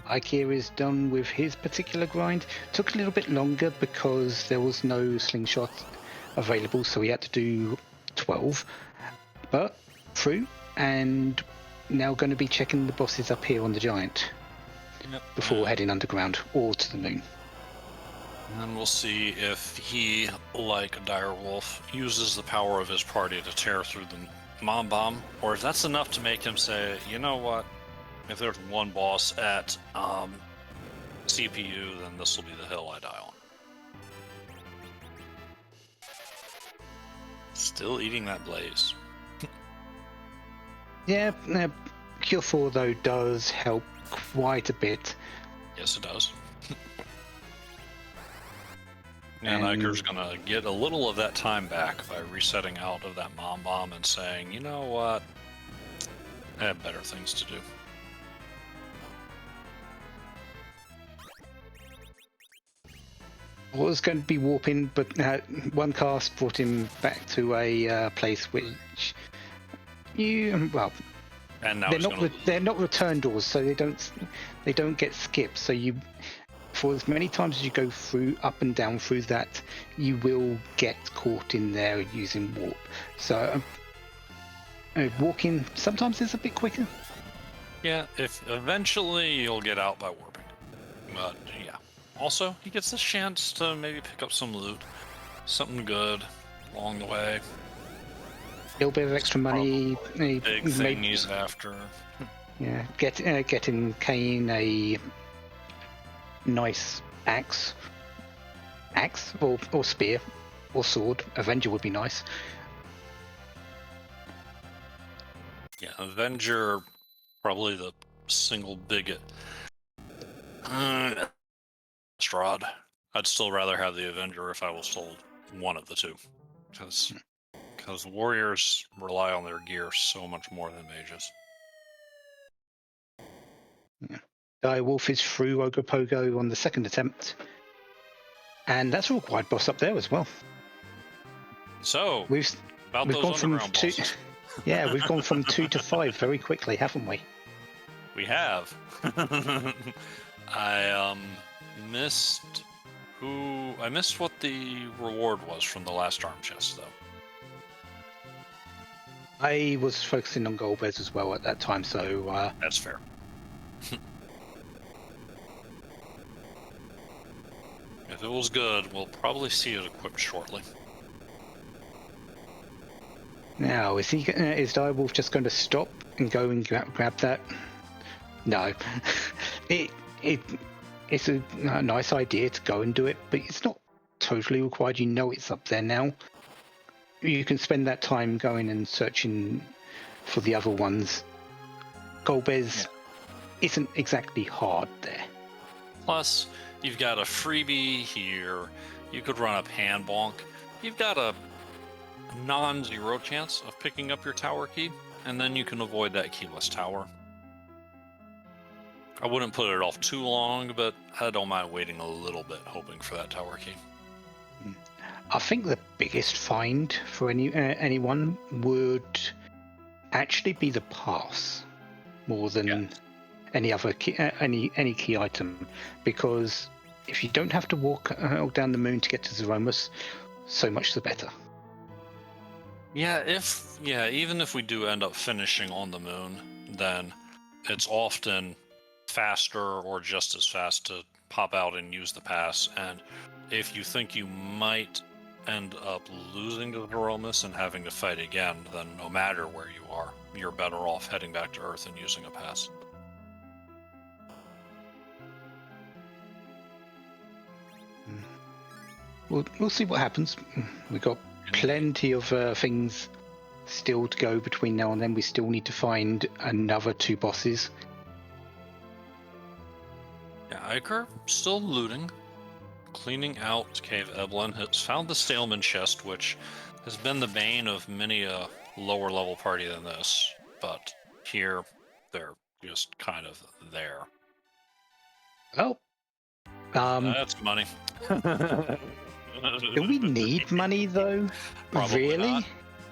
Eykir is done with his particular grind. Took a little bit longer because there was no slingshot available, so he had to do 12. But through, and now going to be checking the bosses up here on the giant before heading underground or to the moon. And we'll see if he, like Dyrewulfe, uses the power of his party to tear through the Mom Bomb, or if that's enough to make him say, you know what, if there's one boss at CPU, then this will be the hill I die on. Still eating that Blaze. Yeah, Cure 4 though does help quite a bit. Yes, it does. And Eykir's gonna get a little of that time back by resetting out of that Mom Bomb and saying, you know what, I have better things to do. Was going to be warping, but one cast brought him back to a place which and now they're not return doors, so they don't get skipped. So you, for as many times as you go through up and down through that, you will get caught in there using warp. So walking sometimes is a bit quicker. Yeah, if eventually you'll get out by warping, but yeah. Also, he gets the chance to maybe pick up some loot, something good along the way. A little bit of extra money. Big thing he's after. Yeah, getting Kane a nice axe or spear or sword. Avenger would be nice. Yeah, Avenger, probably the single biggest. Strahd. I'd still rather have the Avenger if I was sold one of the two, because warriors rely on their gear so much more than mages. Yeah. Dyrewulfe is through Ogopogo on the second attempt, and that's a required boss up there as well. So we've gone from two. Bosses. Yeah, we've gone from 2 to 5 very quickly, haven't we? We have. I missed what the reward was from the last arm chest, though. I was focusing on Golbez as well at that time, so that's fair. If it was good, we'll probably see it equipped shortly. Now, is Dyrewulfe just going to stop and go and grab that? No. It's a nice idea to go and do it, but it's not totally required. You know it's up there now. You can spend that time going and searching for the other ones. Golbez isn't exactly hard there. Plus, you've got a freebie here. You could run up hand bonk. You've got a non-zero chance of picking up your tower key, and then you can avoid that keyless tower. I wouldn't put it off too long, but I don't mind waiting a little bit, hoping for that tower key. I think the biggest find for anyone would actually be the pass, more than any other key, any key item, because if you don't have to walk down the moon to get to Zemus, so much the better. Even if we do end up finishing on the moon, then it's often faster or just as fast to pop out and use the pass. And if you think you might end up losing to Zemus and having to fight again, then no matter where you are, you're better off heading back to Earth and using a pass. we'll see what happens. We've got plenty of things still to go between now and then. We still need to find another 2 bosses. Yeah, Eykir still looting, cleaning out Cave Eblin. Has found the Staleman chest, which has been the bane of many a lower level party than this. But here, they're just kind of there. Oh, That's money. do we need money though? Probably really? not.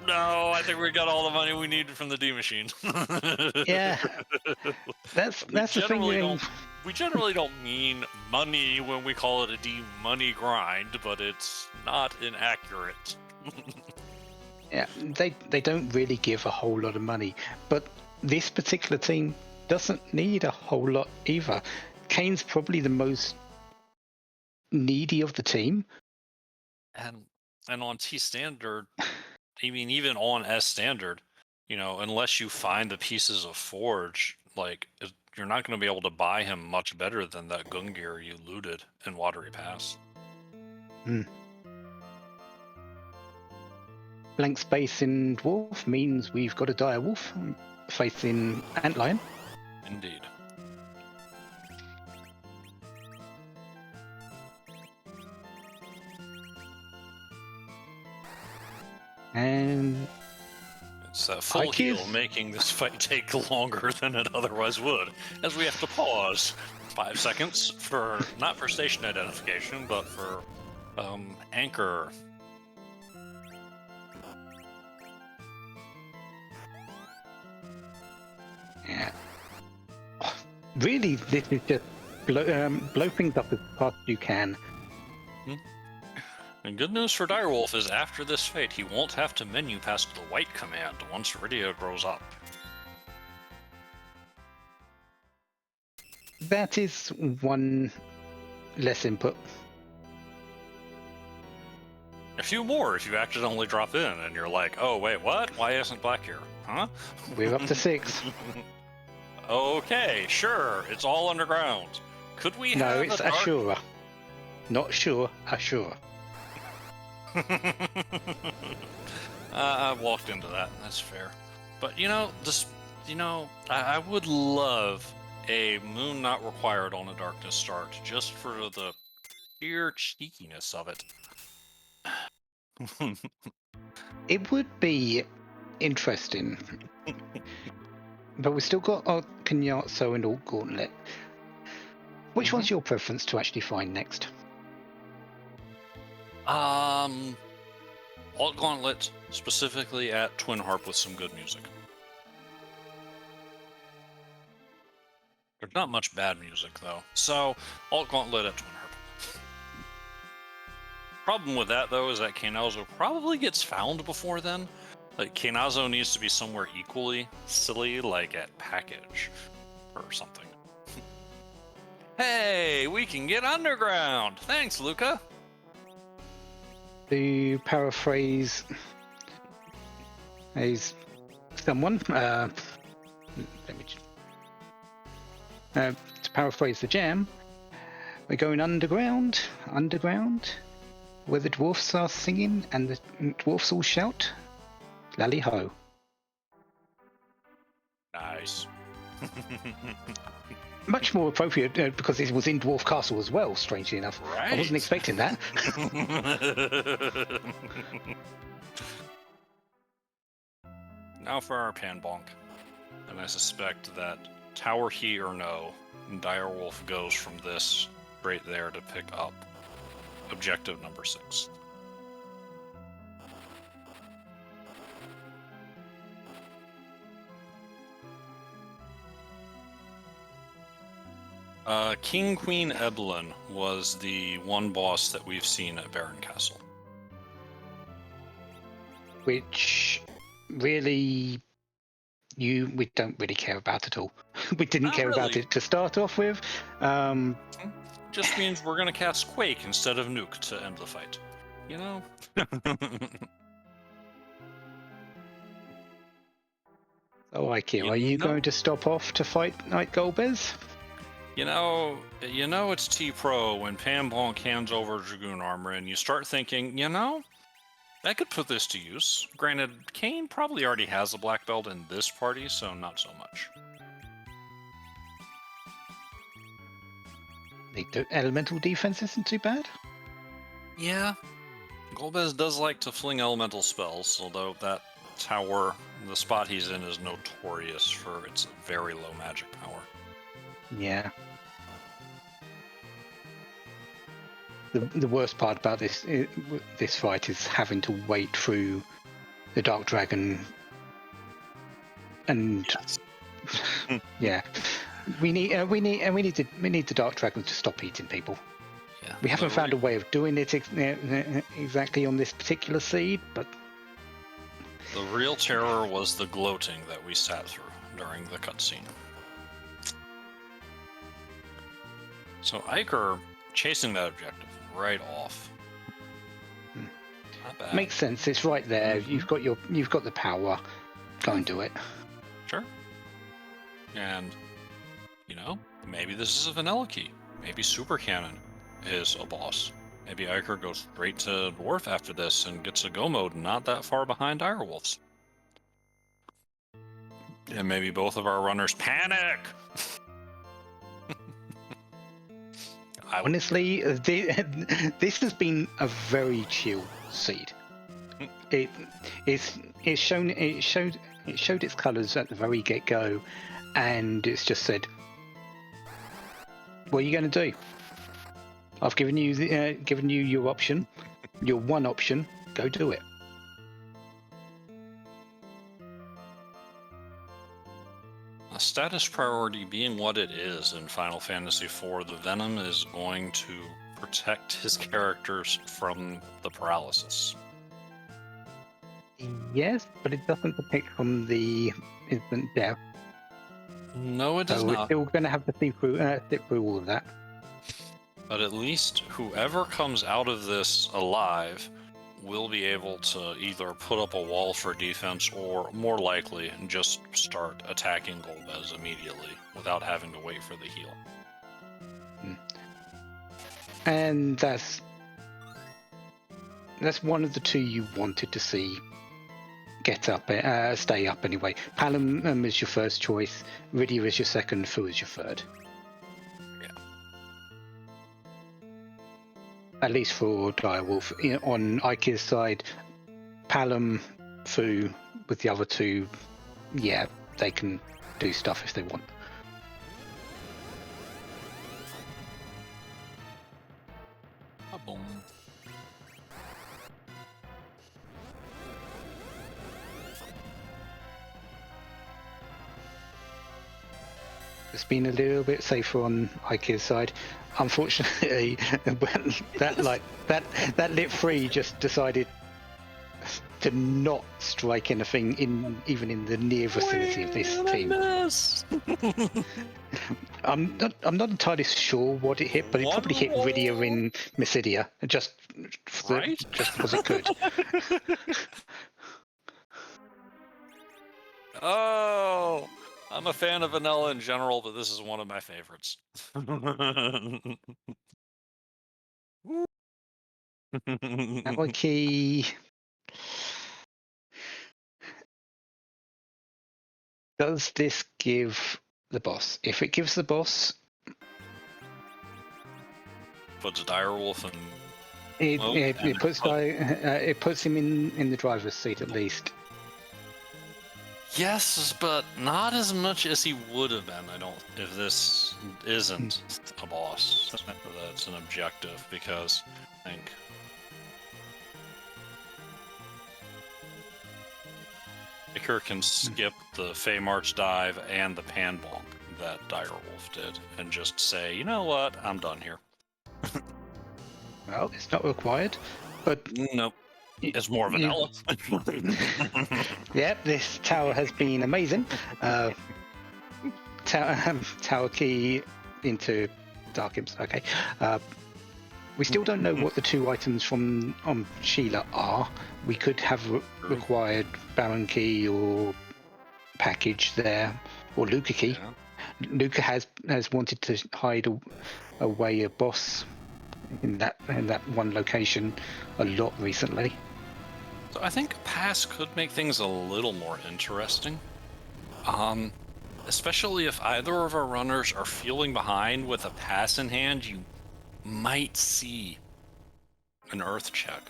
No, I think we got all the money we needed from the D machine. Yeah, that's the thing. We generally don't mean money when we call it a D money grind, but it's not inaccurate. Yeah, they don't really give a whole lot of money, but this particular team doesn't need a whole lot either. Kane's probably the most needy of the team. And on T standard, I mean, even on S standard, unless you find the pieces of Forge, like, you're not going to be able to buy him much better than that Gungir you looted in Watery Pass. Blank space in Dwarf means we've got a Direwulfe facing Antlion. Indeed. And it's that full heal making this fight take longer than it otherwise would, as we have to pause 5 seconds for, not for station identification, but for anchor. Yeah. Really, this is just blow things up as fast as you can. And good news for Dyrewulfe is after this fight, he won't have to menu past the white command once Rydia grows up. That is one less input. A few more if you accidentally drop in and you're like, oh wait, what? Why isn't Black here? Huh? We're up to 6. Okay, sure, it's all underground. Could we No, have it's Ashura. Not sure, Ashura. I walked into that. That's fair. But I would love a moon not required on a darkness start, just for the sheer cheekiness of it. It would be interesting. But we've still got Kenyatta and Alt Gauntlet. Which one's your preference to actually find next? Alt Gauntlet, specifically at Twin Harp with some good music. There's not much bad music, though. So, Alt Gauntlet at Twin Harp. Problem with that, though, is that Kainazo probably gets found before then. Like, Kainazo needs to be somewhere equally silly, like at Package or something. Hey, we can get underground! Thanks, Luca! To paraphrase someone, to paraphrase the jam, we're going underground, where the dwarfs are singing and the dwarfs all shout, lally ho. Nice. Much more appropriate because it was in Dwarf Castle as well, strangely enough. Right. I wasn't expecting that. Now for our Panbonk. And I suspect that Tower He or No, Dyrewulfe goes from this right there to pick up objective number 6. King Queen Eblin was the one boss that we've seen at Baron Castle. Which really we don't really care about at all. We didn't Not care about really. it to start off with. Just means we're going to cast Quake instead of Nuke to end the fight. You know? So, Eykir, are you going to stop off to fight Knight Golbez? You know it's T-Pro when Pambonk hands over Dragoon armor, and you start thinking, I could put this to use. Granted, Kane probably already has a black belt in this party, so not so much. The elemental defense isn't too bad. Yeah, Golbez does like to fling elemental spells, although that tower, the spot he's in, is notorious for its very low magic power. Yeah. The worst part about this fight is having to wait through the Dark Dragon, and Yes. yeah, we need the Dark Dragon to stop eating people. Yeah, We haven't found a way of doing it exactly on this particular seed, but the real terror was the gloating that we sat through during the cutscene. So Eykir chasing that objective right off. Not bad. makes sense. It's right there. Mhm. You've got the power. Go and do it. Sure. And, maybe this is a vanilla key. Maybe Super Cannon is a boss. Maybe Eykir goes straight to Dwarf after this and gets a go mode not that far behind Direwulf's. And maybe both of our runners panic! Honestly, this has been a very chill seed. It showed its colours at the very get go, and it's just said, "What are you going to do? I've given you your option, your one option. Go do it." A status priority being what it is in Final Fantasy IV, the Venom is going to protect his characters from the paralysis. Yes, but it doesn't protect from the instant death. No, it does So we're not. still going to have to sit through all of that. But at least whoever comes out of this alive will be able to either put up a wall for defense or, more likely, just start attacking Golbez immediately without having to wait for the heal. And that's one of the two you wanted to see get up, stay up anyway. Palom is your first choice, Rydia is your second, Fu is your third. Yeah. At least for Dyrewulfe. On Eykir's side, Palom, Fu, with the other two, yeah, they can do stuff if they want. Boom. It's been a little bit safer on Eykir's side. Unfortunately, that lit 3 just decided to not strike anything even in the near vicinity of this team. I'm not entirely sure what it hit, but it probably hit Rydia in Mysidia, just because it could. Oh, I'm a fan of vanilla in general, but this is one of my favorites. Ammo key. Does this give the boss? If it gives the boss, Puts Dyrewulfe in. it puts him in the driver's seat at least. Yes, but not as much as he would have been. If this isn't a boss, that's an objective, because I think Eykir can skip the Fey March dive and the Panbonk that Dyrewulfe did, and just say, you know what, I'm done here. Well, it's not required, but Nope. It's more vanilla. Yep, this tower has been amazing. Tower key into Dark Imps. Okay. We still don't know what the two items from Sheila are. We could have required Baron key or package there, or Luca key. Yeah. Luca has wanted to hide away a boss in that one location a lot recently. So I think a pass could make things a little more interesting. Especially if either of our runners are feeling behind with a pass in hand, you might see an earth check,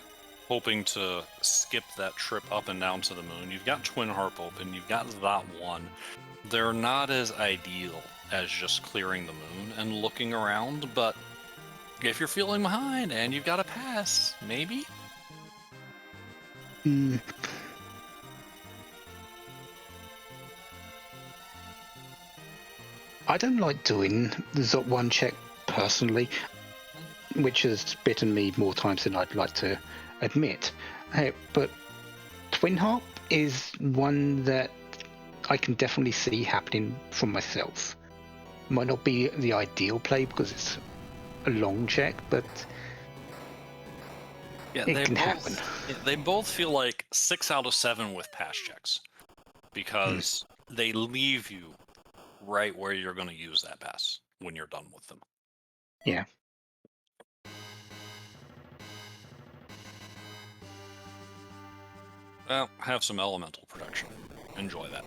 hoping to skip that trip up and down to the moon. You've got Twin Harp open, you've got that one. They're not as ideal as just clearing the moon and looking around, but if you're feeling behind and you've got a pass, maybe? Mm. I don't like doing the Zot 1 check personally, which has bitten me more times than I'd like to admit. But Twin Harp is one that I can definitely see happening from myself. Might not be the ideal play because it's a long check, but Yeah, it can happen. They both feel like 6 out of 7 with pass checks because they leave you right where you're going to use that pass when you're done with them. Yeah. Well, have some elemental protection. Enjoy that.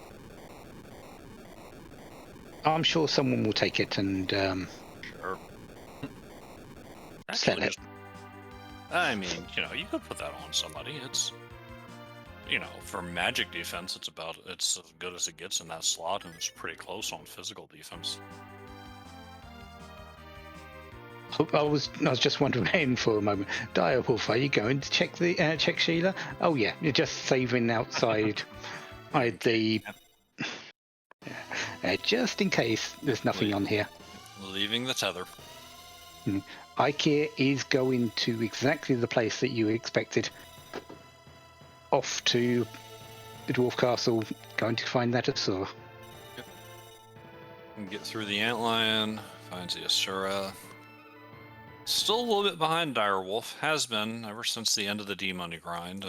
I'm sure someone will take it and Sure. sell Actually, it. I mean, you could put that on somebody. It's, for magic defense, it's as good as it gets in that slot, and it's pretty close on physical defense. I was just wondering for a moment. Dyrewulfe, are you going to check Sheila? Oh yeah, you're just saving outside. Just in case there's nothing on here. Leaving the tether. Eykir is going to exactly the place that you expected. Off to the Dwarf Castle, going to find that Asura. Yep. And get through the antlion, finds the Asura. Still a little bit behind Dyrewulfe, has been ever since the end of the D-Money grind,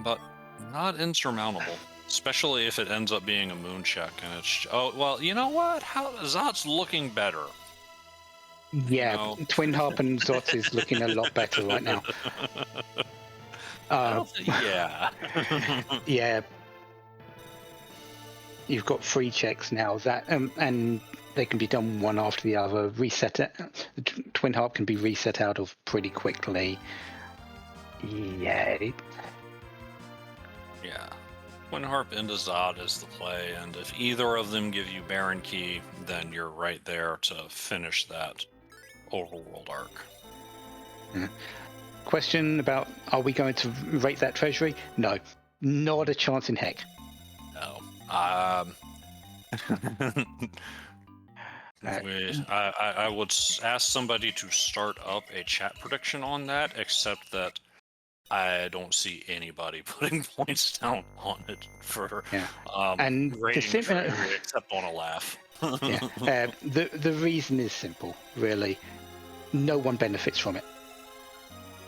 but not insurmountable. Especially if it ends up being a moon check, and it's you know what? Zot's looking better. Yeah, Twin Harp and Zot is looking a lot better right now. Yeah. Yeah. You've got 3 checks now that and they can be done one after the other. Reset it. The Twin Harp can be reset out of pretty quickly. Yeah. Yeah. Twin Harp into Zod is the play, and if either of them give you Baron Key, then you're right there to finish that overworld arc. Question about, are we going to rate that treasury? No, not a chance in heck. No. I would ask somebody to start up a chat prediction on that, except that I don't see anybody putting points down on it for and rating treasury, except on a laugh. The reason is simple, really. No one benefits from it.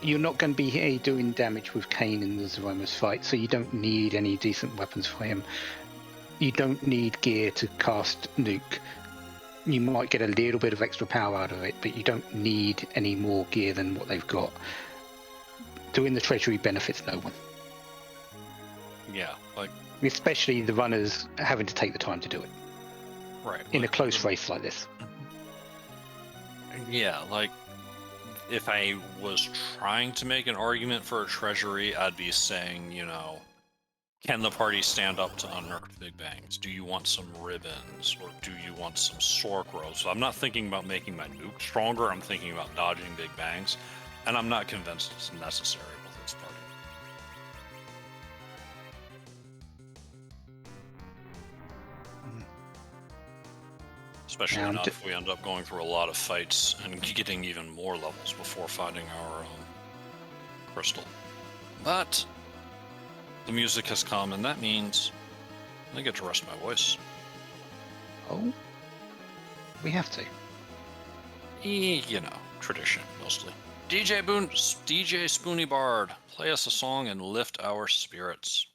You're not going to be here doing damage with Kane in the Zemus fight, so you don't need any decent weapons for him. You don't need gear to cast Nuke. You might get a little bit of extra power out of it, but you don't need any more gear than what they've got. Doing the treasury benefits no one. Yeah, especially the runners having to take the time to do it. Right. In a close race like this. Yeah, if I was trying to make an argument for a treasury, I'd be saying, can the party stand up to unearthed big bangs? Do you want some ribbons, or do you want some Sorkro? So I'm not thinking about making my nuke stronger, I'm thinking about dodging big bangs, and I'm not convinced it's necessary with this party. Especially not if we end up going through a lot of fights and getting even more levels before finding our crystal. But the music has come, and that means I get to rest my voice. Oh? We have to. Tradition, mostly. DJ Spoony Bard, play us a song and lift our spirits.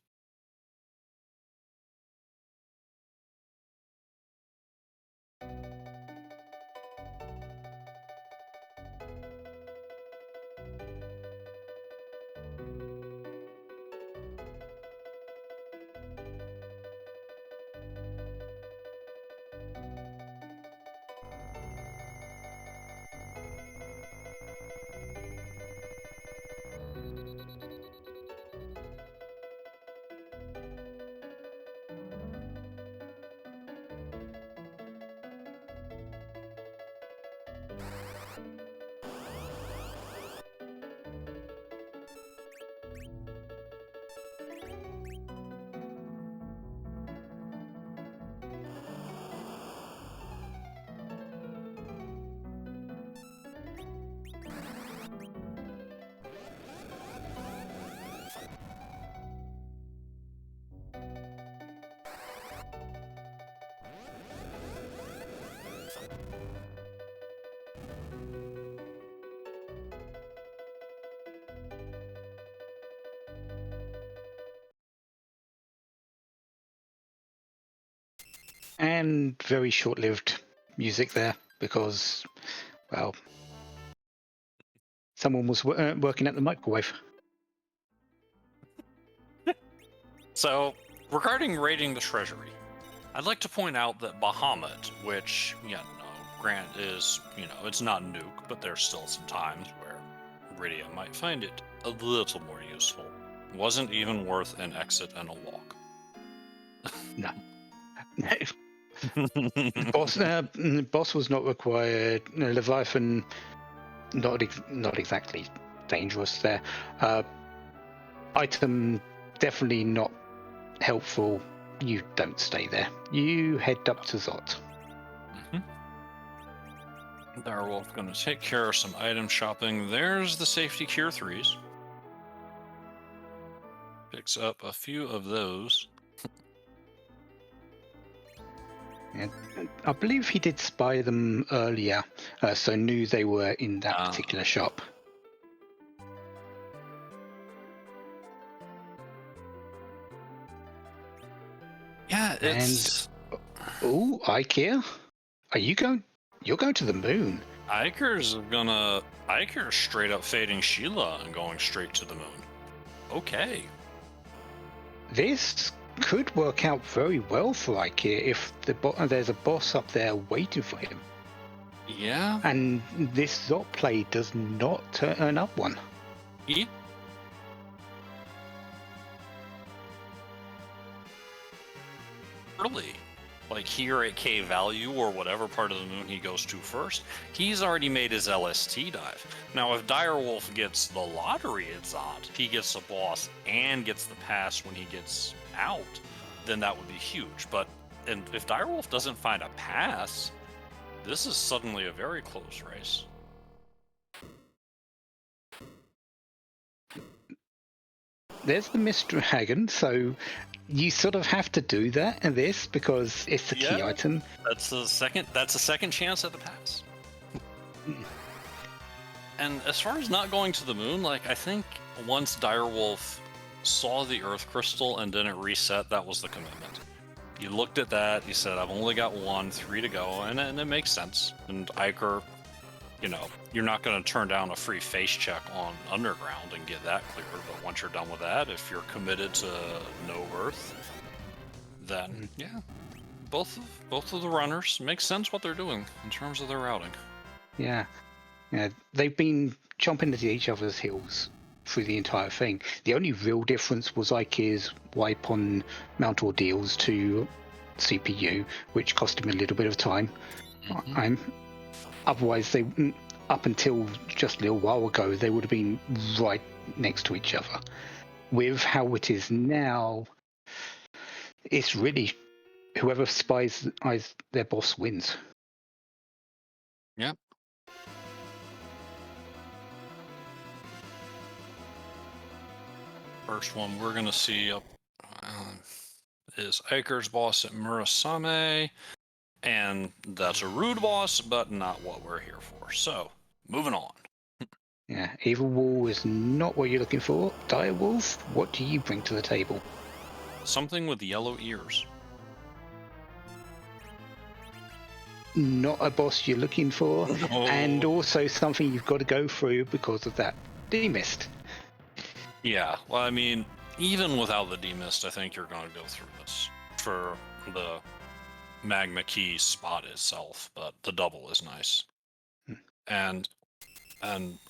And very short-lived music there because, well, someone was working at the microwave. So, regarding raiding the treasury, I'd like to point out that Bahamut, which, Grant is, it's not Nuke, but there's still some times where Rydia might find it a little more useful, wasn't even worth an exit and a walk. No. Boss was not required. Leviathan, not exactly dangerous there. Item definitely not helpful. You don't stay there. You head up to Zot. Dyrewulfe gonna take care of some item shopping. There's the safety cure 3s. Picks up a few of those. And I believe he did spy them earlier, so knew they were in that particular shop. Yeah, it's. Oh, Eykir, are you going? You're going to the moon. Eykir's straight up fading Sheila and going straight to the moon. Okay. This could work out very well for Eykir if there's a boss up there waiting for him. Yeah. And this Zot play does not turn up one. Yeah. Early. Like here at K value or whatever part of the moon he goes to first, he's already made his LST dive. Now, if Dyrewulfe gets the lottery at Zot, he gets the boss and gets the pass when he gets out, then that would be huge. But if Dyrewulfe doesn't find a pass, this is suddenly a very close race. There's the Mist Dragon, so you sort of have to do that in this because it's a key item. That's a second chance at the pass. And as far as not going to the moon, like I think once Dyrewulfe saw the Earth Crystal and didn't reset, that was the commitment. You looked at that, you said, I've only got 3 to go, and it makes sense. And Eykir, you're not going to turn down a free face check on Underground and get that cleared, but once you're done with that, if you're committed to no Earth, then yeah, both of the runners makes sense what they're doing in terms of their routing. Yeah, they've been chomping at each other's heels through the entire thing. The only real difference was Eykir's wipe on Mount Ordeals to CPU, which cost him a little bit of time. Otherwise, they up until just a little while ago, they would have been right next to each other. With how it is now, it's really whoever spies their boss wins. Yep. First one we're going to see up is Eykir's boss at Murasame. And that's a rude boss, but not what we're here for. So, moving on. Yeah, Evil Wall is not what you're looking for. Dyrewulfe, what do you bring to the table? Something with yellow ears. Not a boss you're looking for, No. And also something you've got to go through because of that demist. Yeah, well, I mean, even without the demist, I think you're going to go through this for the Magma Key spot itself, but the double is nice. And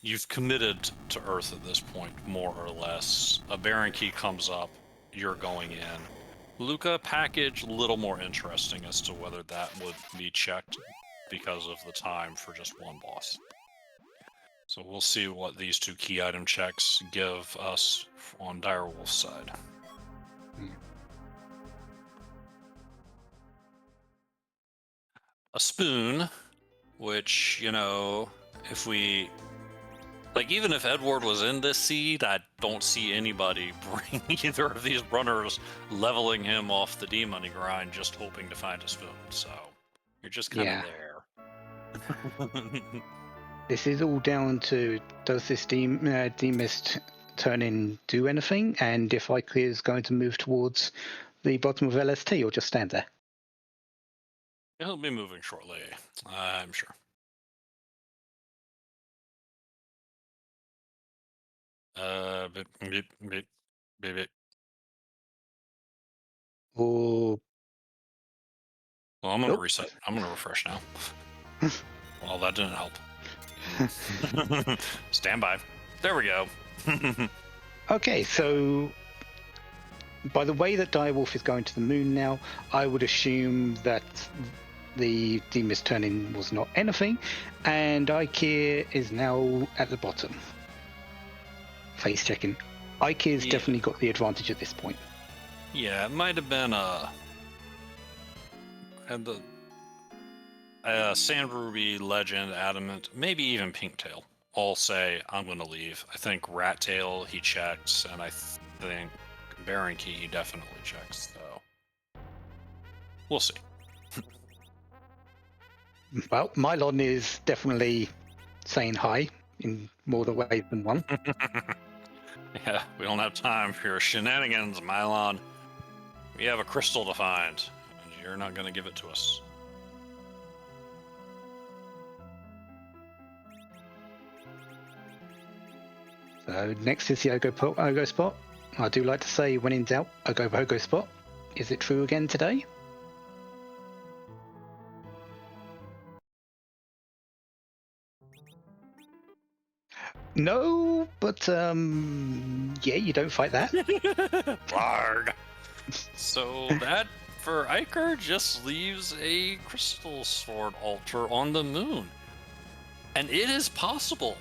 you've committed to Earth at this point, more or less. A Baron Key comes up, you're going in. Luca package, a little more interesting as to whether that would be checked because of the time for just one boss. So we'll see what these 2 key item checks give us on Dyrewulfe's side. A spoon, which, if we... Like, even if Edward was in this seed, I don't see anybody bring either of these runners leveling him off the D-Money grind just hoping to find a spoon. So, you're just kind of there. This is all down to, does this demist turn in do anything? And if Eykir is going to move towards the bottom of LST or just stand there? He'll be moving shortly, I'm sure. Bit, bit, bit, bit, bit. Or Well, I'm gonna oh, reset. I'm gonna refresh now. Well, that didn't help. Stand by. There we go. okay. So by the way that Dyrewulfe is going to the moon now, I would assume that the Demus turn-in was not anything, and Eykir is now at the bottom. Face checking. Eykir's Yeah. definitely got the advantage at this point. Yeah, it might have been and the Sand Ruby, Legend, Adamant, maybe even Pinktail all say I'm going to leave. I think Rattail he checks, and I think Baron Key he definitely checks. So we'll see. Well, Mylon is definitely saying hi in more the ways than one. Yeah, we don't have time for your shenanigans, Mylon. We have a crystal to find, and you're not going to give it to us. So next is the Ogo spot. I do like to say, when in doubt, Ogo spot. Is it true again today? No, but yeah, you don't fight that. Blarg. So that for Eykir just leaves a crystal sword altar on the moon. And it is possible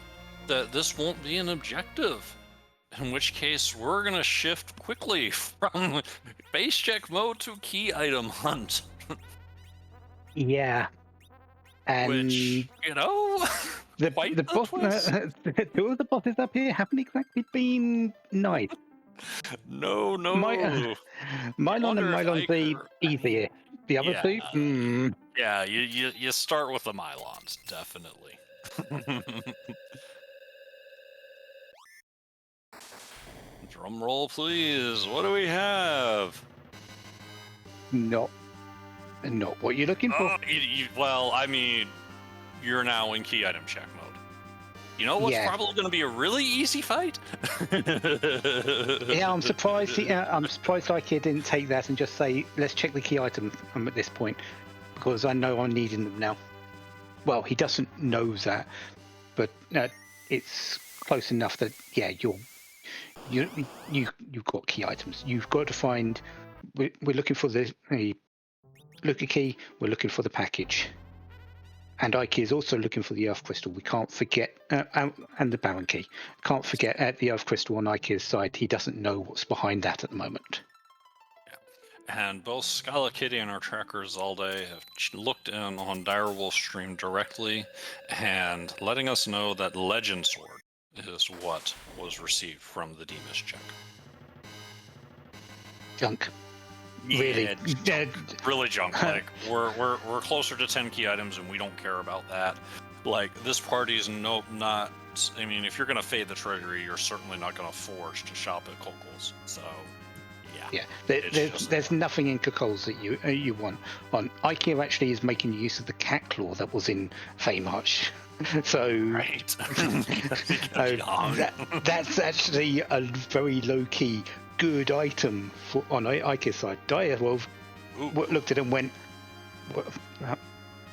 that this won't be an objective. In which case, we're going to shift quickly from base check mode to key item hunt. Yeah, and Which, you know, the quite boss, twist. two of the bosses up here haven't exactly been nice. No. Mylon I and wonder if Mylon's the Eykir, easier. The other two, yeah, you start with the Mylons, definitely. Drum roll, please. What do we have? not what you're looking for. Oh, well, I mean, you're now in key item check mode. You know what's Yeah. probably going to be a really easy fight? Yeah, I'm surprised. I'm surprised Eykir didn't take that and just say, "Let's check the key items." At this point, because I know I'm needing them now. Well, he doesn't know that, but it's close enough that yeah, you've got key items. You've got to find. We're looking for the Luca key. We're looking for the package. And Eykir is also looking for the Earth Crystal. We can't forget, and the Baron Key. Can't forget at the Earth Crystal on Eykir's side. He doesn't know what's behind that at the moment. And both Scala Kitty and our tracker Zalde have looked in on Dyrewulfe's stream directly and letting us know that Legend Sword is what was received from the Demus check. Junk. Yeah, Really, really junk. Like we're closer to 10 key items, and we don't care about that. Like this party's not. I mean, if you're gonna fade the treasury, you're certainly not gonna forge to shop at Kokol's. So, yeah. There's nothing in Kokol's that you want. On Eykir actually is making use of the cat claw that was in Feymarch. So right. that's actually a very low key good item on Eykir's side. Dyrewulfe looked at it and went,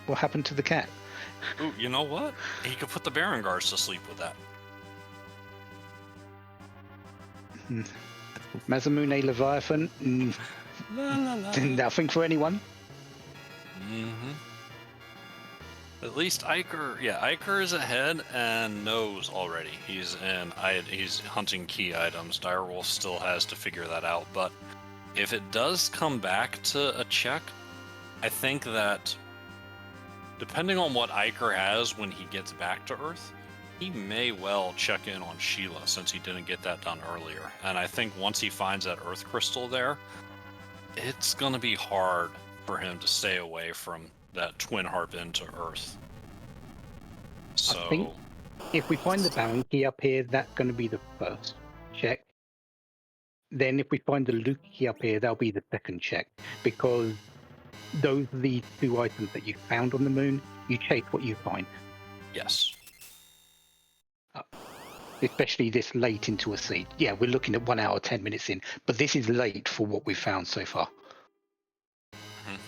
what happened to the cat? Ooh, you know what? He could put the Baron Guards to sleep with that. Mazamune Leviathan, nothing for anyone. At least Eykir is ahead and knows already. He's hunting key items. Dyrewulfe still has to figure that out, but if it does come back to a check, I think that depending on what Eykir has when he gets back to Earth, he may well check in on Sheila since he didn't get that done earlier. And I think once he finds that Earth Crystal there, it's going to be hard for him to stay away from that twin harp into Earth. So I think if we find the Baron Key up here, that's going to be the first check. Then if we find the Luke Key up here, that'll be the second check, because those are the two items that you found on the moon. You chase what you find. Yes. Especially this late into a seed. Yeah, we're looking at 1 hour 10 minutes in, but this is late for what we've found so far. Mhm.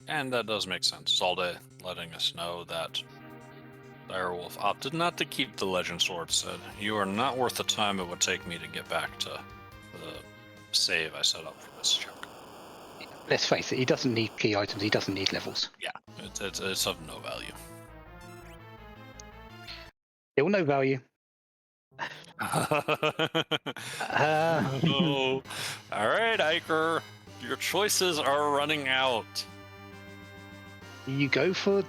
And that does make sense. Zalde letting us know that Dyrewulfe opted not to keep the legend sword, said, "You are not worth the time it would take me to get back to the save I set up for this check." Let's face it, he doesn't need key items, he doesn't need levels. Yeah, it's of no value. Still no value. No. All right, Eykir, your choices are running out. You go for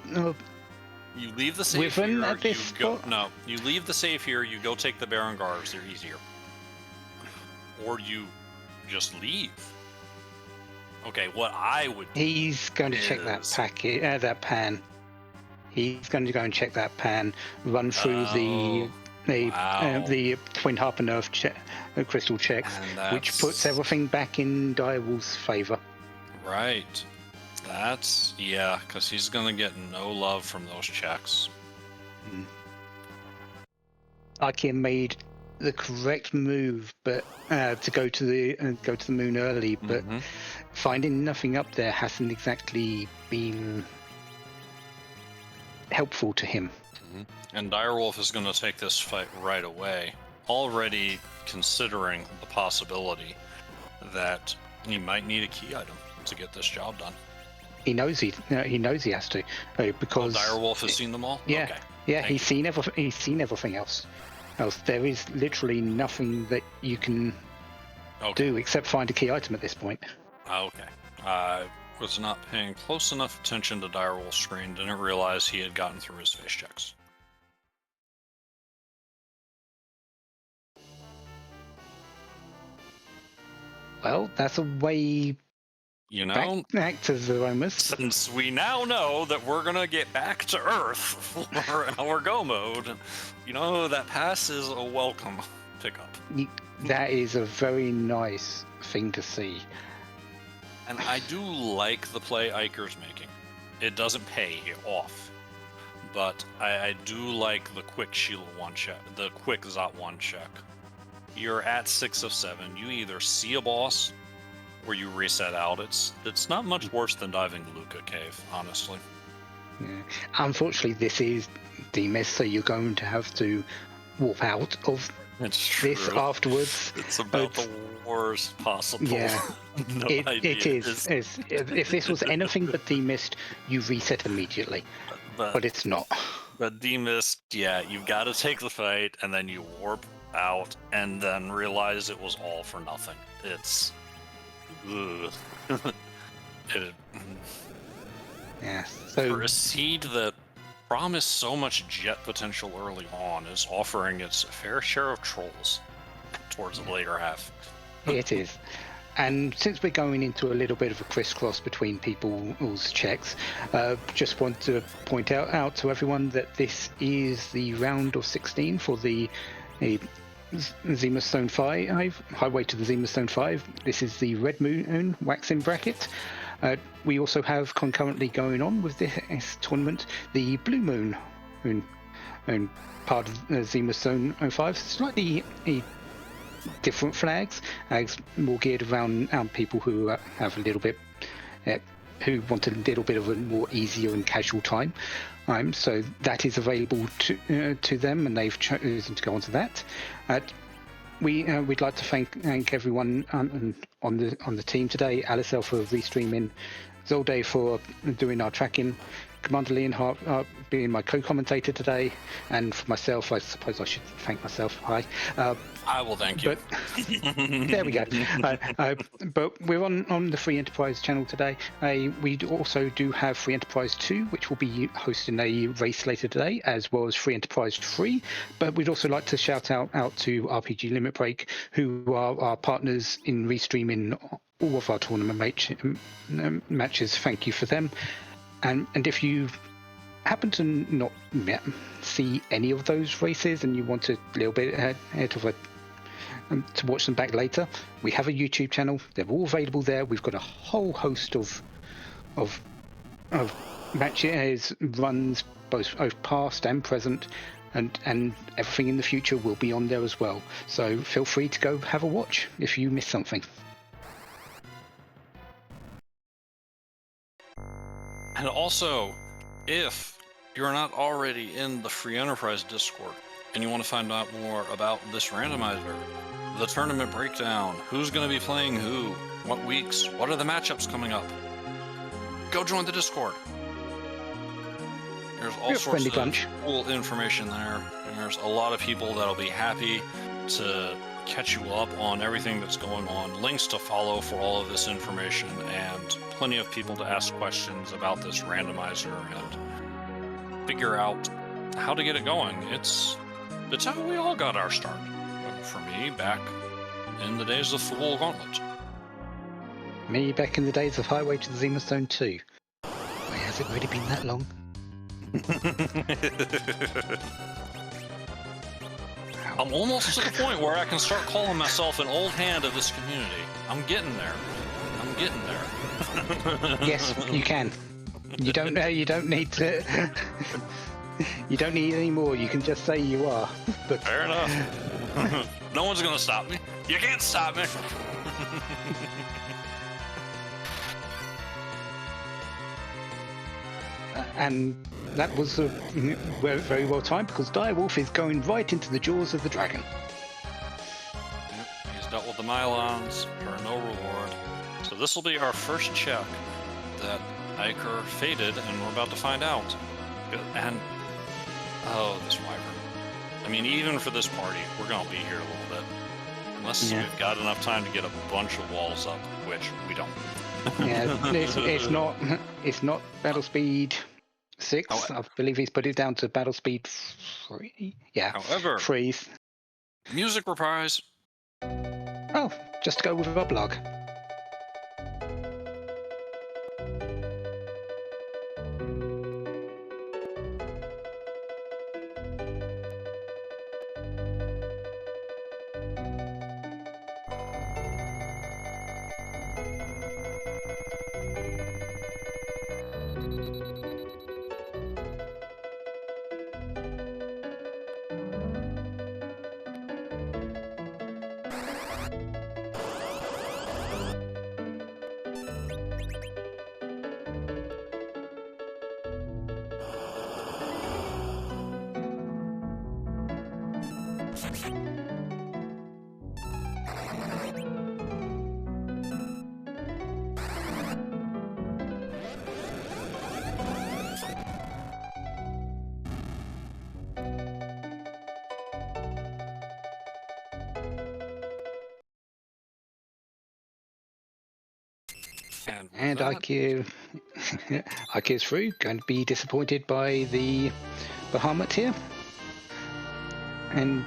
You leave the safe Wyvern here. at this You go. spot? No, you leave the safe here. You go take the Baron Guards. They're easier. Or you just leave. Okay, what I would do He's going to check that is- packet, that pan. He's going to go and check that pan, run through the wow. the Twin Harper Nerve crystal checks, And which puts that's- everything back in Direwolfe's favor. Right. That's, yeah, because he's going to get no love from those checks. Eykir made the correct move, but to go to the moon early, but Mhm. finding nothing up there hasn't exactly been helpful to him. And Direwulfe is going to take this fight right away, already considering the possibility that he might need a key item to get this job done. He knows he has to because Direwulfe has seen them all. Yeah, Okay. yeah, Thank he's seen everything else. There is literally nothing that you can do except find a key item at this point. Okay. I was not paying close enough attention to Direwolfe's screen. Didn't realize he had gotten through his face checks. Well, that's a way You know, back to Zemus. since we now know that we're gonna get back to Earth for our go mode, you know, that pass is a welcome pickup. That is a very nice thing to see. And I do like the play Eykir's making. It doesn't pay off, but I do like the quick Sheila 1 check, the quick Zot 1 check. You're at 6 of 7. You either see a boss or you reset out. It's not much worse than diving Luca Cave, honestly. Yeah. Unfortunately, this is Demis, so you're going to have to warp out of It's this true. afterwards. It's about the worst possible. Yeah, no it idea. is. If this was anything but Demis, you reset immediately, but it's not. But Demis, yeah, you've got to take the fight, and then you warp out, and then realize it was all for nothing. It's... ugh. Yeah, so For a seed that promised so much jet potential early on is offering its fair share of trolls towards the later half. it is. And since we're going into a little bit of a crisscross between people's checks, just want to point out to everyone that this is the round of 16 for the Zemus Stone 5, Highway to the Zemus Stone 5. This is the Red Moon Waxing bracket. We also have concurrently going on with this tournament the Blue Moon part of Zemus Stone 05. Slightly different flags, more geared around people who have a little bit, who want a little bit of a more easier and casual time. So that is available to them, and they've chosen to go onto that. We'd like to thank everyone on the team today. Alicel for restreaming, Zolde for doing our tracking, Commander Leonhardt being my co-commentator today, and for myself, I suppose I should thank myself. Hi. I will thank you. But there we go. But we're on the Free Enterprise channel today. We also do have Free Enterprise 2, which will be hosting a race later today, as well as Free Enterprise 3. But we'd also like to shout out to RPG Limit Break, who are our partners in restreaming all of our tournament matches. Thank you for them. And if you happen to not see any of those races and you want a little bit ahead of to watch them back later, we have a YouTube channel. They're all available there. We've got a whole host of matches, runs, both past and present, and everything in the future will be on there as well. So feel free to go have a watch if you missed something. And also, if you're not already in the Free Enterprise Discord and you want to find out more about this randomizer, the tournament breakdown, who's going to be playing who, what weeks, what are the matchups coming up, go join the Discord. There's all sorts of cool information there, and there's a lot of people that'll be happy to catch you up on everything that's going on, links to follow for all of this information, and plenty of people to ask questions about this randomizer and figure out how to get it going. It's how we all got our start. For me, back in the days of Full Gauntlet. Me back in the days of Highway to the Zemus Zone 2. Wait, has it really been that long? I'm almost to the point where I can start calling myself an old hand of this community. I'm getting there. Yes, you can. You don't need to. You don't need any more. You can just say you are. But fair enough. No one's gonna stop me. You can't stop me. And that was very well timed, because Dyrewulfe is going right into the jaws of the dragon. Yep, he's dealt with the Mylons for no reward. So this will be our first check that Eykir faded, and we're about to find out. And oh, this wyvern. I mean, even for this party, we're gonna be here a little bit. Unless we've got enough time to get a bunch of walls up, which we don't. Yeah, it's not battle speed 6. I believe he's put it down to battle speed 3. Yeah. However, 3. Music reprise. Oh, just to go with a blog. And Eykir's through. Going to be disappointed by the Bahamut here. And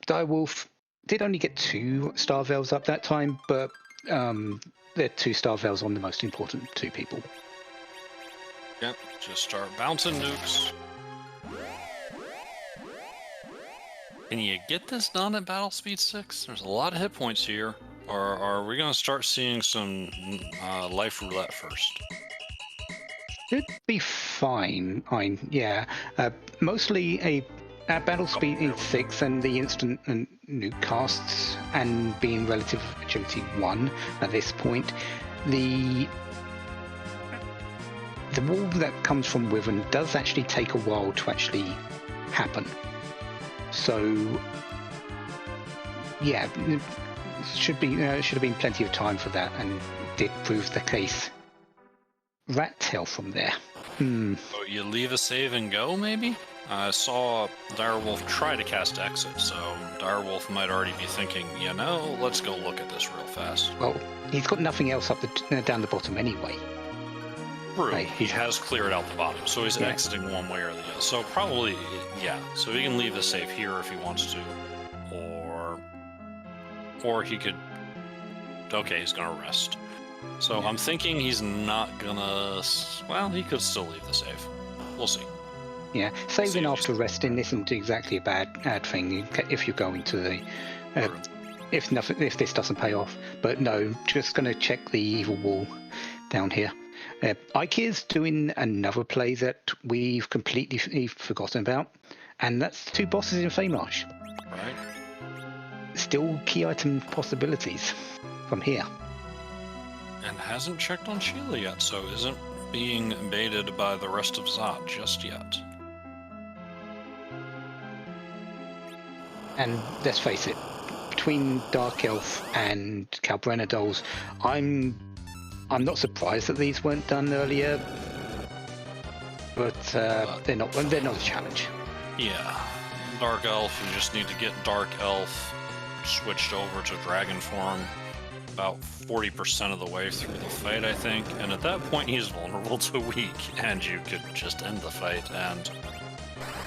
Dyrewulfe did only get 2 Star Veils up that time, but they're 2 Star Veils on the most important 2 people. Yep, just start bouncing nukes. Can you get this done at battle speed 6? There's a lot of hit points here. Or are we going to start seeing some life roulette first? Should be fine. Yeah. Mostly at battle speed 6 and the instant and nuke casts, and being relative agility 1 at this point, the wall that comes from Wyvern does actually take a while to actually happen. So yeah, should have been plenty of time for that, and did prove the case. Rat tail from there. So you leave a save and go, maybe? I saw Dyrewulfe try to cast exit, so Dyrewulfe might already be thinking, let's go look at this real fast. Well, he's got nothing else down the bottom anyway. True, he has cleared out the bottom, so he's exiting one way or the other. So probably, so he can leave the save here if he wants to. Or he could... Okay, he's gonna rest. So I'm thinking he's not gonna... Well, he could still leave the save. We'll see. Yeah, saving after resting isn't exactly a bad thing if you're going to the if this doesn't pay off. But no, just going to check the evil wall down here. Eykir's doing another play that we've completely forgotten about, and that's 2 bosses in Feymarsh. Right. Still key item possibilities from here. And hasn't checked on Sheila yet, so isn't being baited by the rest of Zot just yet. And let's face it, between Dark Elf and Calbrenna dolls, I'm not surprised that these weren't done earlier, but they're not a challenge. Yeah, Dark Elf, you just need to get Dark Elf switched over to Dragon form about 40% of the way through the fight, I think, and at that point he's vulnerable to weak, and you could just end the fight, and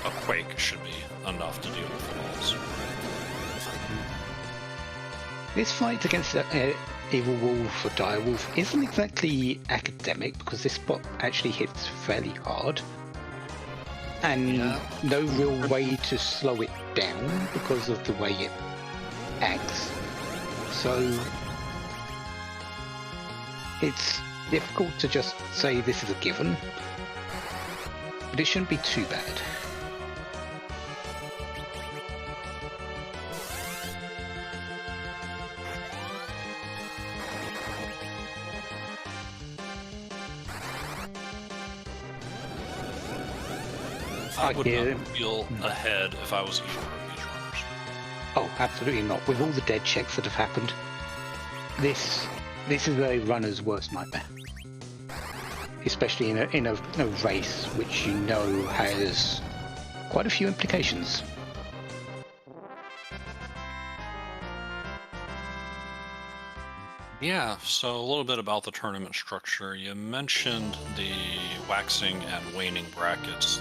a Quake should be enough to deal with the balls. This fight against Evil Wolf or Dyrewulfe isn't exactly academic, because this spot actually hits fairly hard, and no real way to slow it down because of the way it acts. So it's difficult to just say this is a given, but it shouldn't be too bad. I would not feel ahead if I was either of these runners. Oh, absolutely not. With all the dead checks that have happened, this is a runner's worst nightmare. Especially in a race which you know has quite a few implications. Yeah, so a little bit about the tournament structure. You mentioned the waxing and waning brackets.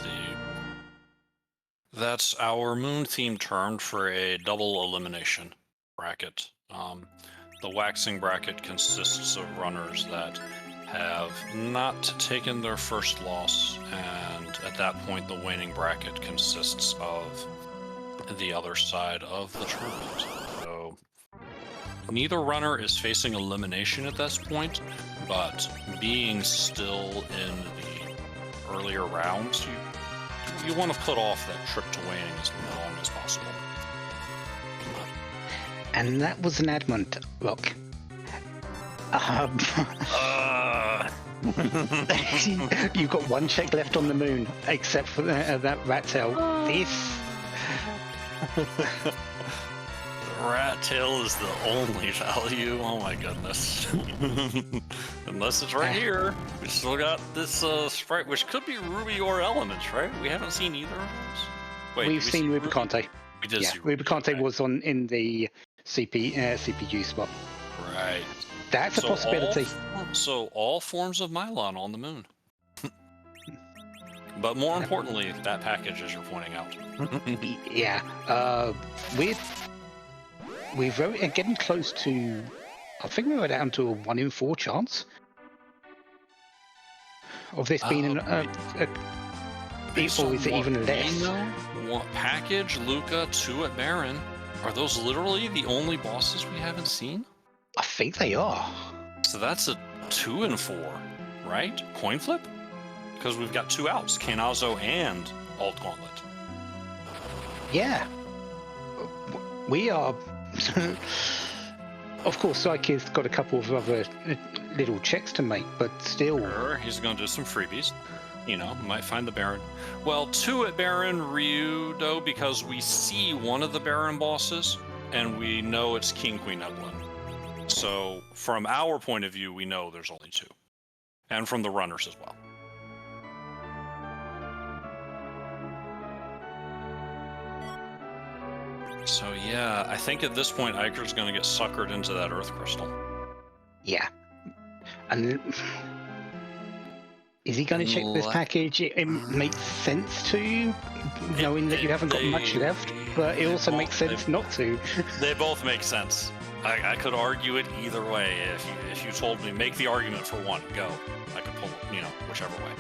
That's our moon-themed term for a double elimination bracket. The waxing bracket consists of runners that have not taken their first loss, and at that point the waning bracket consists of the other side of the tournament. So neither runner is facing elimination at this point, but being still in the earlier rounds, you want to put off that trip to waning as long as possible. And that was an adamant look. You've got 1 check left on the moon, except for that rat tail. This Rat tail is the only value. Oh my goodness. Unless it's right here. We still got this sprite, which could be Ruby or Elements, right? We haven't seen either of those. Wait, we've seen Rubicante. We did see Rubicante was in the CPU spot. Right. That's a possibility. So all forms of Mylon on the moon. But more importantly, that package, as you're pointing out. Yeah. We're getting close to, I think we were down to a 1 in 4 chance of this being or is it even less? Package, Luca, 2 at Baron. Are those literally the only bosses we haven't seen? I think they are. So that's a 2 in 4, right? Coin flip? Because we've got 2 outs, Kanazo and Alt Gauntlet. Yeah. We are... Of course, Eykir's got a couple of other little checks to make, but still... Sure, he's going to do some freebies. You know, might find the Baron. Well, 2 at Baron, Ryu, though, because we see one of the Baron bosses, and we know it's King Queen Uglin. So, from our point of view, we know there's only 2. And from the runners as well. So yeah, I think at this point Eykir's going to get suckered into that Earth Crystal. Yeah. And is he going to check this package? It makes sense to, knowing that you haven't got much left, but it also makes sense not to. They both make sense. I could argue it either way. If you told me, make the argument for one, go. I could pull, whichever way.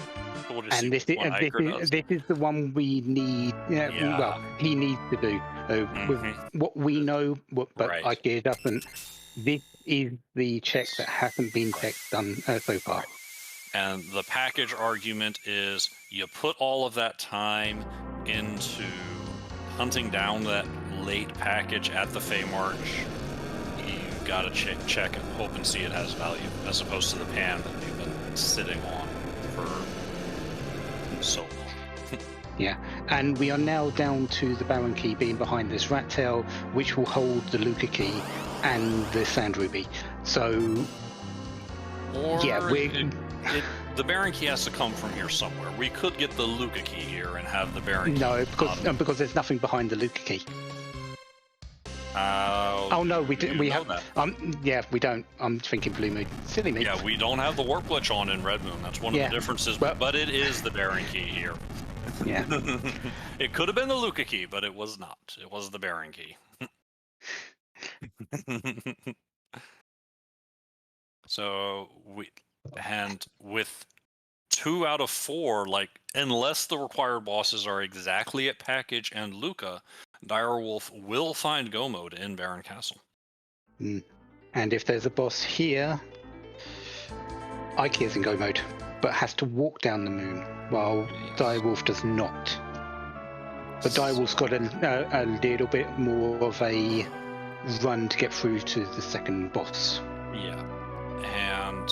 cool to see And this which is, one Eykir does. this is the one we need. Yeah. Well, he needs to do with Mhm. what we know, but Right. IKEA doesn't. This is the check that hasn't been done so far. Right. And the package argument is you put all of that time into hunting down that late package at the Fey March. You gotta check and hope and see it has value, as opposed to the pan that you've been sitting on for so long. Yeah, and we are now down to the Baron Key being behind this rat tail, which will hold the Luca Key and the Sand Ruby. So, Or yeah, the Baron Key has to come from here somewhere. We could get the Luca Key here and have the Baron Key. No, because there's nothing behind the Luca Key. Oh no, we have that. Yeah, we don't. I'm thinking Blue Moon. Silly me. Yeah, we don't have the Warp Glitch on in Red Moon. That's one of the differences. But it is the Baron Key here. Yeah. It could have been the Luca Key, but it was not. It was the Baron Key. So with 2 out of 4, like, unless the required bosses are exactly at Package and Luca, Dyrewulfe will find Go Mode in Baron Castle. And if there's a boss here, Eykir is in Go Mode, but has to walk down the moon, while Dyrewulfe does not. But Dyrewulfe's got a little bit more of a run to get through to the second boss. Yeah. And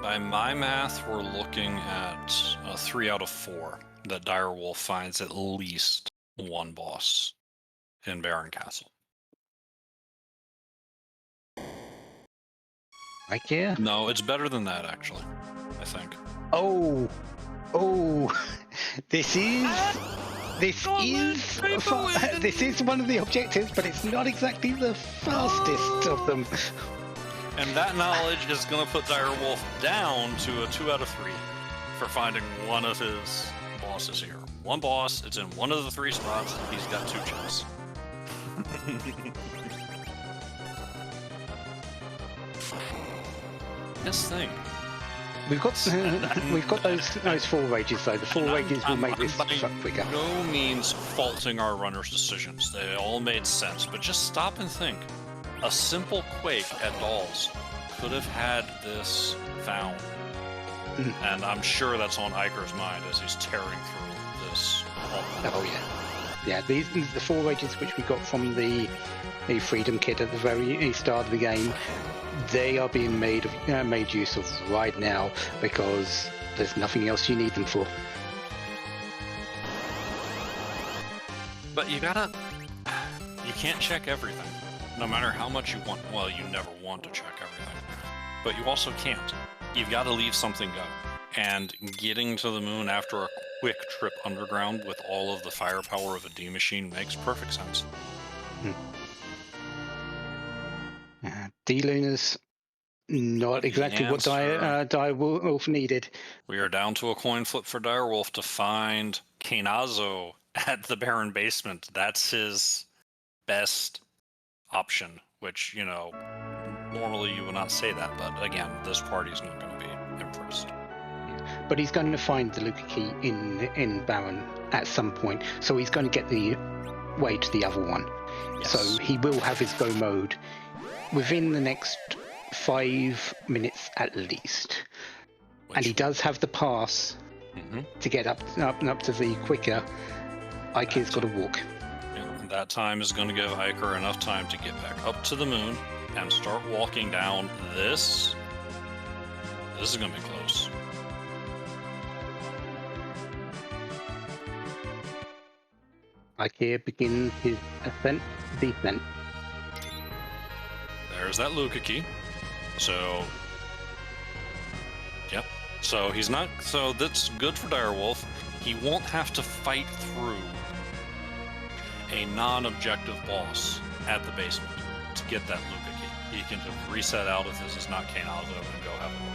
by my math, we're looking at a 3 out of 4 that Dyrewulfe finds at least one boss in Baron Castle. Eykir? No, it's better than that, actually, I think. Oh, this is one of the objectives, but it's not exactly the fastest of them. And that knowledge is going to put Dyrewulfe down to a 2 out of 3 for finding one of his bosses here. One boss, it's in one of the 3 spots, he's got 2 chests. This thing. We've got those 4 rages though. The 4 rages will make this truck quicker. No means faulting our runners' decisions. They all made sense, but just stop and think. A simple quake at Dolls could have had this found. And I'm sure that's on Eykir's mind as he's tearing through this. Oh yeah. Yeah, these are the 4 rages which we got from the Freedom Kit at the very start of the game. They are being made use of right now because there's nothing else you need them for. But you can't check everything. No matter how much you want, well, you never want to check everything. But you also can't. You've got to leave something go. And getting to the moon after a quick trip underground with all of the firepower of a D machine makes perfect sense. D-Luna's not exactly what Dyrewulfe needed. We are down to a coin flip for Dyrewulfe to find Kainazo at the Baron Basement. That's his best option, which, normally you would not say that, but again, this party's not going to be impressed. But he's going to find the Luca Key in Baron at some point, so he's going to get the way to the other one. Yes. So he will have his Go Mode within the next 5 minutes at least. And he does have the pass to get up to the quicker. Eykir's got to walk. Yeah, and that time is going to give Eykir enough time to get back up to the moon and start walking down this. This is going to be close. Eykir begins his descent. There's that Luca Key. So, yep. So he's not. So that's good for Dyrewulfe. He won't have to fight through a non-objective boss at the basement to get that Luca Key. He can just reset out if this is not Kainazo and go have a look.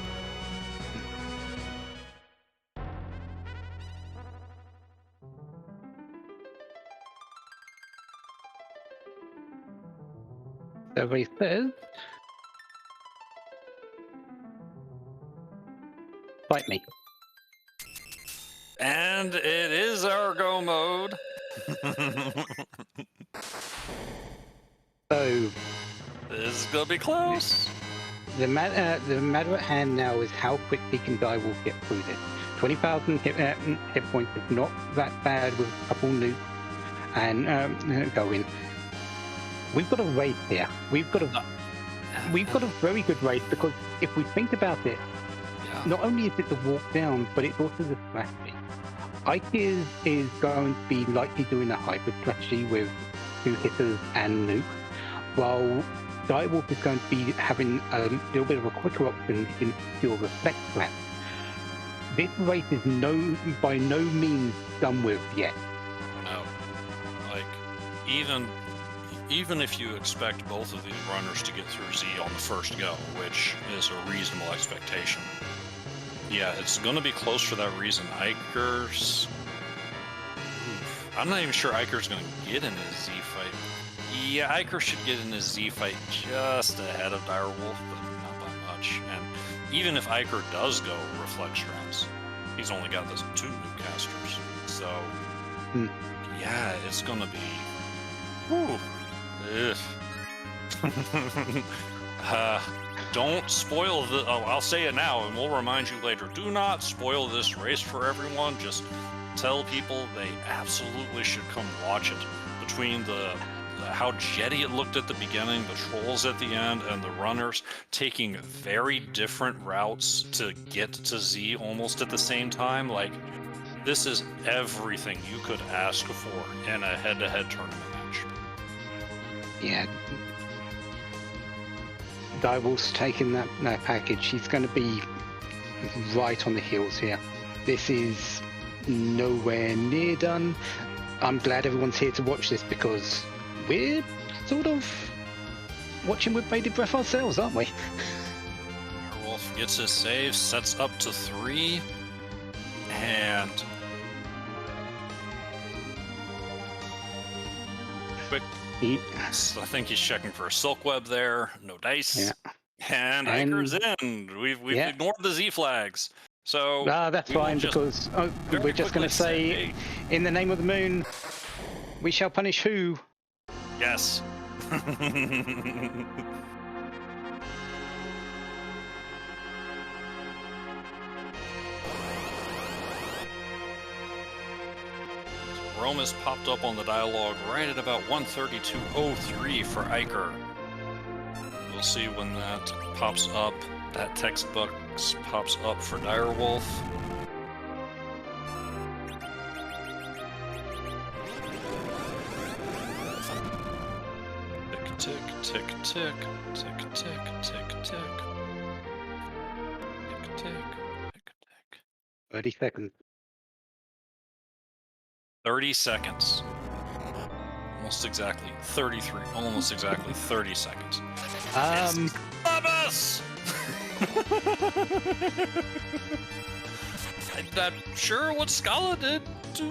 Survey says, fight me. And it is our go mode. So This is gonna be close. the matter at hand now is how quickly can Dyrewulfe get through this. 20,000 hit points is not that bad with a couple nukes and going. We've got a race here. We've got a very good race because if we think about it, not only is it the walk down, but it's also the strategy. Eykir is going to be likely doing a hybrid strategy with 2 hitters and nuke, while Dyrewulfe is going to be having a little bit of a quicker option in pure reflect flat. This race is by no means done with yet. No. Like, even if you expect both of these runners to get through Z on the first go, which is a reasonable expectation, yeah, it's going to be close for that reason. Eykir's... I'm not even sure Eykir's going to get in his Z fight. Yeah, Eykir should get in his Z fight just ahead of Dyrewulfe, but not by much. And even if Eykir does go reflect strats, he's only got those 2 new casters. So, yeah, it's going to be... Whew. Don't spoil the... Oh, I'll say it now, and we'll remind you later. Do not spoil this race for everyone. Just tell people they absolutely should come watch it. Between how jetty it looked at the beginning, the trolls at the end, and the runners taking very different routes to get to Z almost at the same time. Like, this is everything you could ask for in a head-to-head tournament match. Yeah. Dyrewulfe's taking that package. He's going to be right on the heels here. This is nowhere near done. I'm glad everyone's here to watch this because we're sort of watching with bated breath ourselves, aren't we? Dyrewulfe gets his save, sets up to 3, and quick. I think he's checking for a silk web there. No dice. Yeah. And Eykir's in. We've ignored the Z flags. So that's fine because we're just going to say, in the name of the moon, we shall punish who? Yes. Rome has popped up on the dialogue right at about 132.03 for Eykir. We'll see when that pops up. That text box pops up for Dyrewulfe. Tick, tick, tick, tick, tick, tick, tick, tick. Tick, tick, tick, tick. 30 seconds. 30 seconds. Almost exactly 33. Almost exactly 30 seconds. Love us! I'm not sure what Scala did to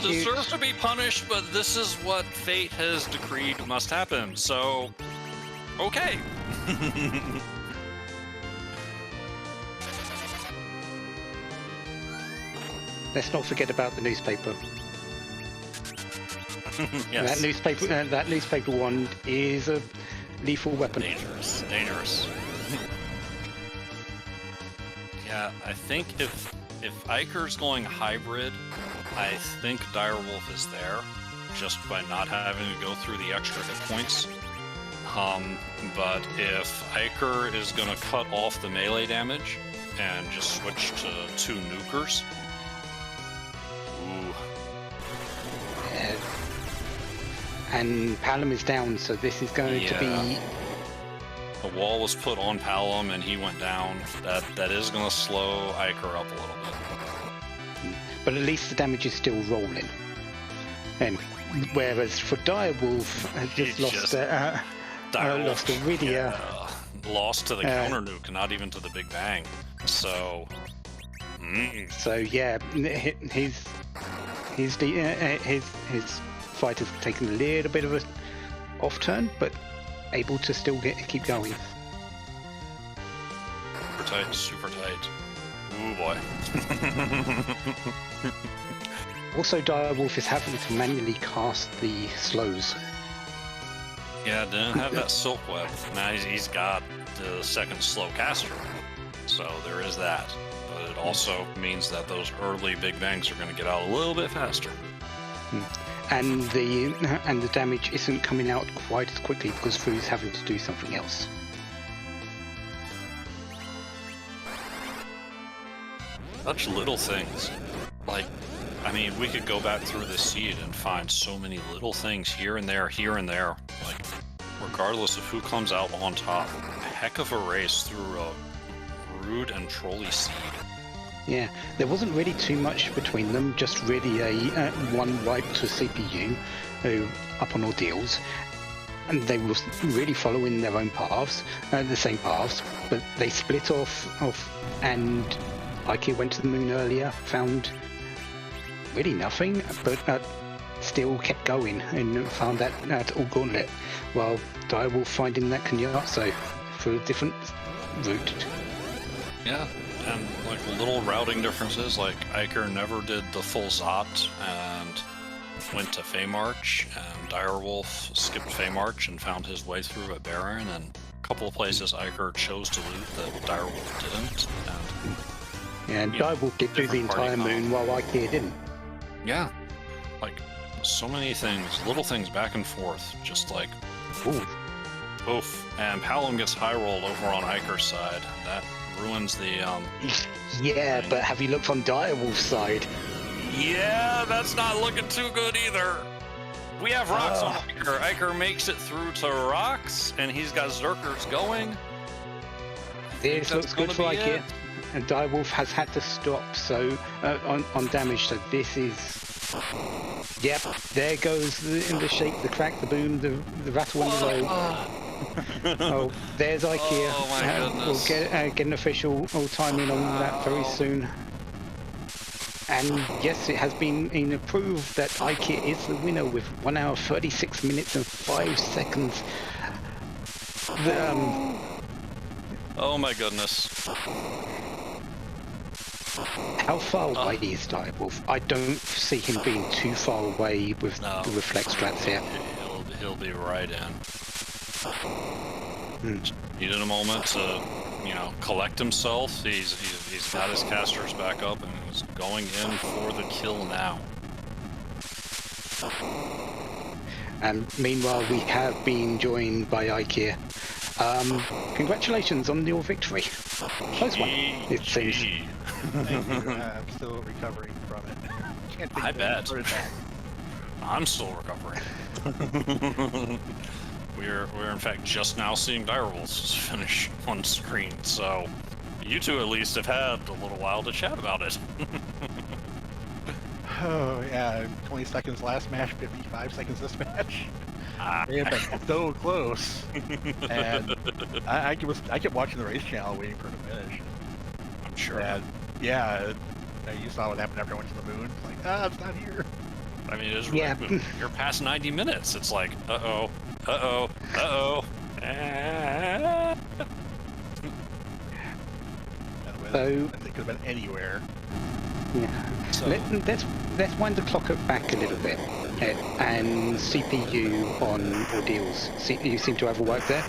deserve to be punished, but this is what fate has decreed must happen. So, okay. Let's not forget about the newspaper. Yes. That newspaper wand is a lethal weapon. Dangerous. Dangerous. Yeah, I think if Eykir's going hybrid, I think Dyrewulfe is there, just by not having to go through the extra hit points. But if Eykir is going to cut off the melee damage and just switch to 2 nukers, ooh. And Palom is down, so this is going to be... The wall was put on Palom and he went down. That is going to slow Eykir up a little bit. But at least the damage is still rolling. And whereas for Dyrewulfe, has just lost Iridia. Yeah, lost to the counter nuke, not even to the Big Bang. So... So yeah, his fight has taken a little bit of a off turn, but able to still keep going. Super tight, super tight. Ooh boy. Also, Dyrewulfe is having to manually cast the slows. Yeah, didn't have that silk web. Now he's got the second slow caster, so there is that. But it also means that those early big bangs are going to get out a little bit faster. And the damage isn't coming out quite as quickly because Fu's having to do something else. Such little things. Like, I mean, we could go back through this seed and find so many little things here and there, Like, regardless of who comes out on top, a heck of a race through a Rude and Trolley seed. Yeah, there wasn't really too much between them, just really a one wipe to CPU who up on ordeals, and they were really following their own paths, the same paths, but they split off, and Eykir went to the moon earlier, found really nothing, but still kept going and found that all gauntlet, while Dyrewulfe finding that Kenyatta through a different route. Yeah, and like little routing differences, like Eykir never did the full Zot and went to Feymarch, and Dyrewulfe skipped Feymarch and found his way through a Baron, and a couple of places Eykir chose to loot that Dyrewulfe didn't. And Dyrewulfe did do the entire moon while Eykir didn't. Yeah, like so many things, little things back and forth, just like oof. And Palom gets high rolled over on Eykir's side. That ruins the Yeah, but have you looked on Direwolf's side? Yeah, that's not looking too good either. We have rocks on Eykir. Eykir makes it through to rocks, and he's got Zerkers going. This looks good for Eykir. And Dyrewulfe has had to stop on damage, so this is... Yep, there goes in the shake, the crack, the boom, the rattle and the roll. Oh, there's Eykir. Oh my goodness. We'll get an official timing on that very soon. And yes, it has been approved that Eykir is the winner with 1 hour 36 minutes and 5 seconds. Oh my goodness. How far away is Dyrewulfe? I don't see him being too far away with the reflex strats here. He'll be right in. Needed a moment to, collect himself. He's got his casters back up and he's going in for the kill now. And meanwhile, we have been joined by Eykir. Congratulations on your victory. Close one, it seems. Thank you. I'm still recovering from it. Can't think I bet. I'm still recovering. We're in fact just now seeing Dyrewulfe's finish on screen, so you two at least have had a little while to chat about it. Oh yeah, 20 seconds last match, 55 seconds this match. They have been so close, and I kept watching the race channel waiting for it to finish. I'm sure. And yeah, you saw what happened after I went to the moon. It's like, it's not here. I mean, it's yeah. You're past 90 minutes. It's like, uh-oh. So it could have been anywhere. Yeah. So, let's wind the clock back a little bit. And CPU on ordeals. You seem to have a work there.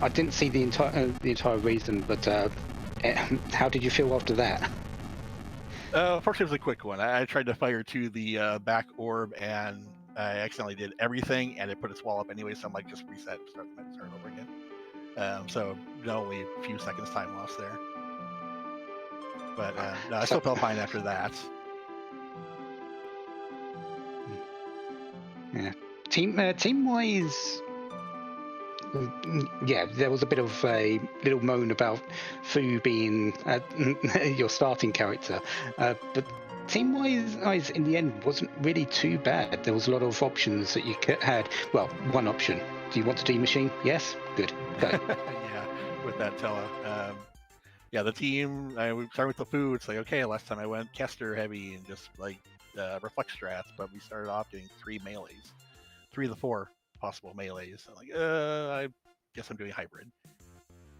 I didn't see the entire reason, but how did you feel after that? Fortunately, it was a quick one. I tried to fire to the back orb, and I accidentally did everything, and it put its wall up anyway. So I'm like, just reset, start over again. So only a few seconds time lost there. But no, I still felt fine after that. Yeah, team-wise, yeah, there was a bit of a little moan about Fu being your starting character, but team-wise, in the end, wasn't really too bad. There was a lot of options that you had. Well, one option. Do you want to D-machine? Yes? Good. Go. Yeah, with that Tella. Yeah, the team, we started with the Fu. It's like, okay, last time I went caster heavy and just like reflex strats, but we started off getting 3 melees. 3 of the 4 possible melees. I'm like, I guess I'm doing hybrid.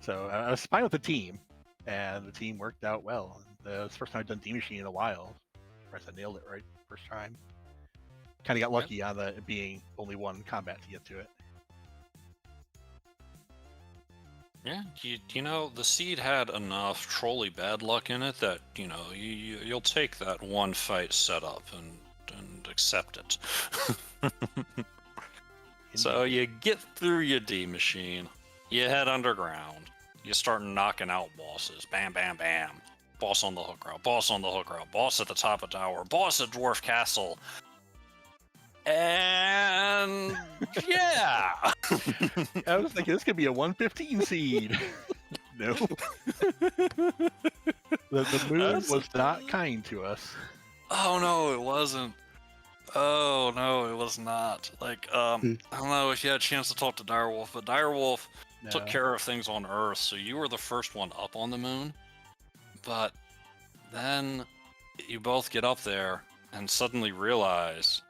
So I was fine with the team, and the team worked out well. It's the first time I've done Team Machine in a while. I nailed it right first time. Kind of got lucky on it being only one combat to get to it. Yeah, you know, the seed had enough trolley bad luck in it that, you know, you'll take that one fight setup and accept it. So you get through your D machine, you head underground, you start knocking out bosses. Bam, bam, bam. Boss on the hook route, boss on the hook route, boss at the top of tower, boss at Dwarf Castle. And yeah. I was thinking this could be a 115 seed. No. The moon was not kind to us. Oh no, it wasn't. Oh no, it was not. Like, I don't know if you had a chance to talk to Dyrewulfe, but Dyrewulfe took care of things on Earth, so you were the first one up on the moon. But then you both get up there and suddenly realize,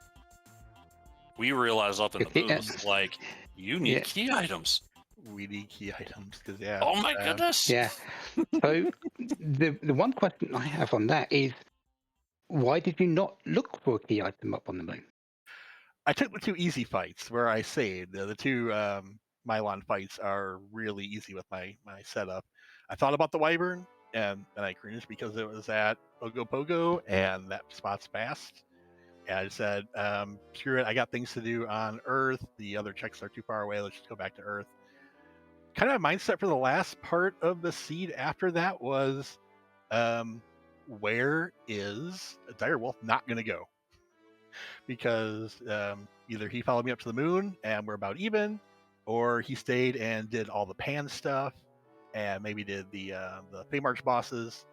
we realize up in the booth, like, you need key items. We need key items, because Oh my goodness! Yeah. So the one question I have on that is, why did you not look for a key item up on the moon? I took the two easy fights where I saved. The two Mylon fights are really easy with my setup. I thought about the Wyvern, and I cringed because it was at Ogopogo, and that spot's fast. And I said, screw it, I got things to do on Earth. The other checks are too far away. Let's just go back to Earth. Kind of my mindset for the last part of the seed after that was, where is Dyrewulfe not going to go? Because either he followed me up to the moon and we're about even, or he stayed and did all the pan stuff and maybe did the Feymarch bosses,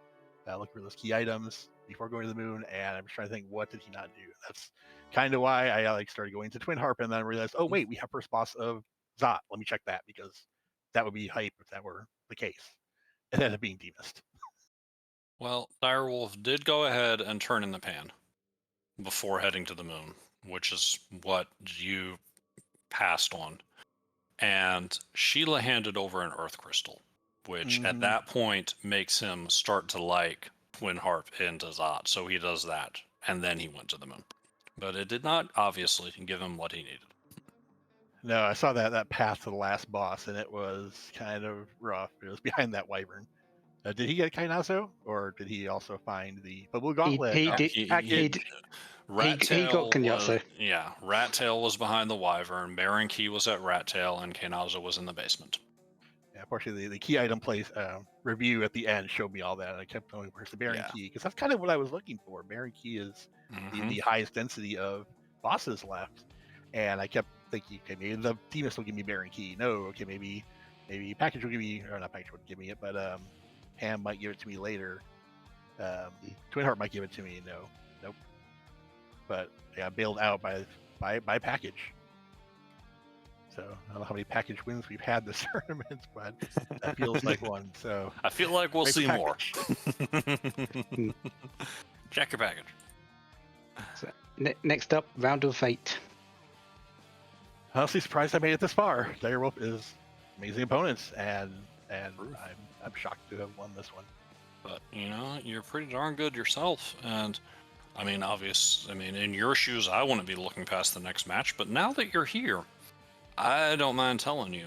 look for those key items before going to the moon. And I'm just trying to think, what did he not do? That's kind of why I started going to Twin Harp, and then I realized, oh wait, we have first boss of Zot. Let me check that, because that would be hype if that were the case. And ended up being demist. Well, Direwulfe did go ahead and turn in the pan before heading to the moon, which is what you passed on. And Sheila handed over an Earth Crystal, which at that point makes him start to like Twin Harp into Zot. So he does that, and then he went to the moon. But it did not, obviously, give him what he needed. No, I saw that path to the last boss, and it was kind of rough. It was behind that Wyvern. Did he get Kainazo, or did he also find the Blue Gauntlet? He got Kainazo. Rat Tail was behind the Wyvern, Baron Key was at Rat Tail, and Kainazo was in the basement. Yeah, unfortunately, the key item place review at the end showed me all that, and I kept going, where's the Baron Key? Because that's kind of what I was looking for. Baron Key is the highest density of bosses left. And I kept thinking, okay, maybe the Demist will give me Baron Key. No, okay, maybe Package will give me, or not Package would give me it, but Ham might give it to me later. Twin Heart might give it to me. Nope. But I got bailed out by Package. So I don't know how many Package wins we've had this tournament, but that feels like one. So I feel like we'll see more. Check your package. So, next up, Round of Fate. Honestly, surprised I made it this far. Dyrewulfe is amazing opponents, and I'm shocked to have won this one. But you know, you're pretty darn good yourself, and I mean, in your shoes, I wouldn't be looking past the next match. But now that you're here, I don't mind telling you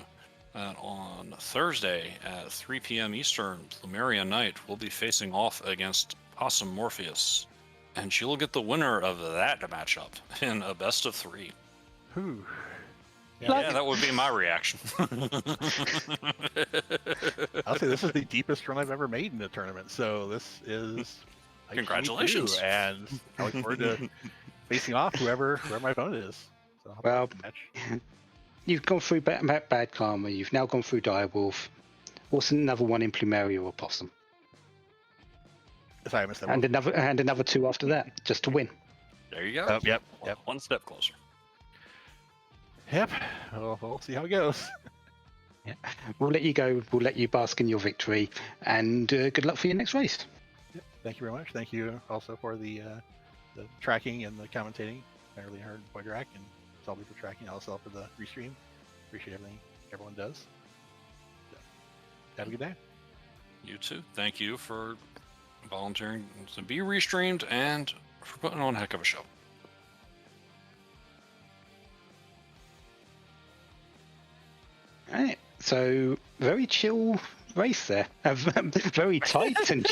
that on Thursday at 3 p.m. Eastern, Plumeria Knight will be facing off against Possum Morpheus, and she'll get the winner of that matchup in a best of 3. Whew. Yeah, that would be my reaction. I'll say this is the deepest run I've ever made in a tournament, so this is congratulations. And I look forward to facing off whoever my opponent is. So well, you've gone through Bad Karma, you've now gone through Dyrewulfe. What's another one in Plumeria or Possum? Sorry, I missed that and one. Another 2 after that, just to win. There you go. Yep. One step closer. Yep. Well, we'll see how it goes. Yeah. We'll let you go. We'll let you bask in your victory, and good luck for your next race. Yep. Thank you very much. Thank you also for the tracking and the commentating. I really heard Boydrak and Salby for tracking. Also for the restream. Appreciate everything everyone does. Have a good day. You too. Thank you for volunteering to be restreamed and for putting on a heck of a show. All right. So very chill race there. Very tight and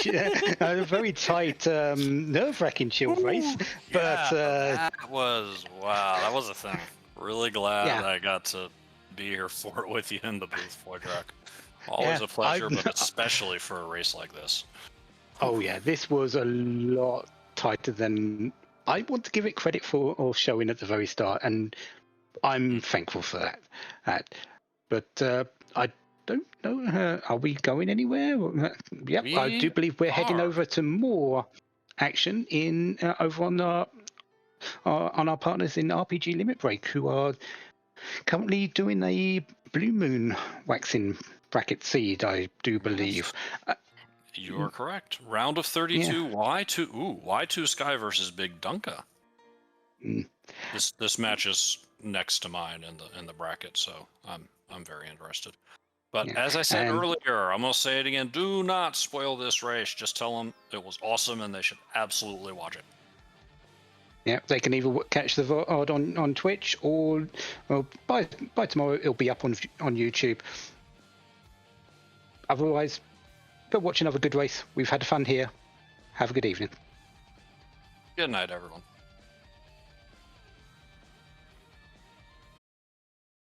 very tight, nerve-wracking chill race. But that was That was a thing. Really glad Yeah. I got to be here for it with you in the booth, Voidrak. Always Yeah, a pleasure, but especially for a race like this. Oh yeah, this was a lot tighter than I want to give it credit for, or showing at the very start, and I'm thankful for that. But I don't know. Are we going anywhere? Yep, I do believe we're heading over to more action in over on our partners in RPG Limit Break, who are currently doing a Blue Moon waxing bracket seed, I do believe. You are correct. Round of 32. Y2 Sky versus Big Dunka. This match is next to mine in the bracket, so I'm very interested. But as I said earlier, I'm gonna say it again. Do not spoil this race. Just tell them it was awesome and they should absolutely watch it. Yeah, they can either catch the VOD on Twitch or by tomorrow it'll be up on YouTube. Otherwise, go watch another good race. We've had fun here. Have a good evening. Good night, everyone.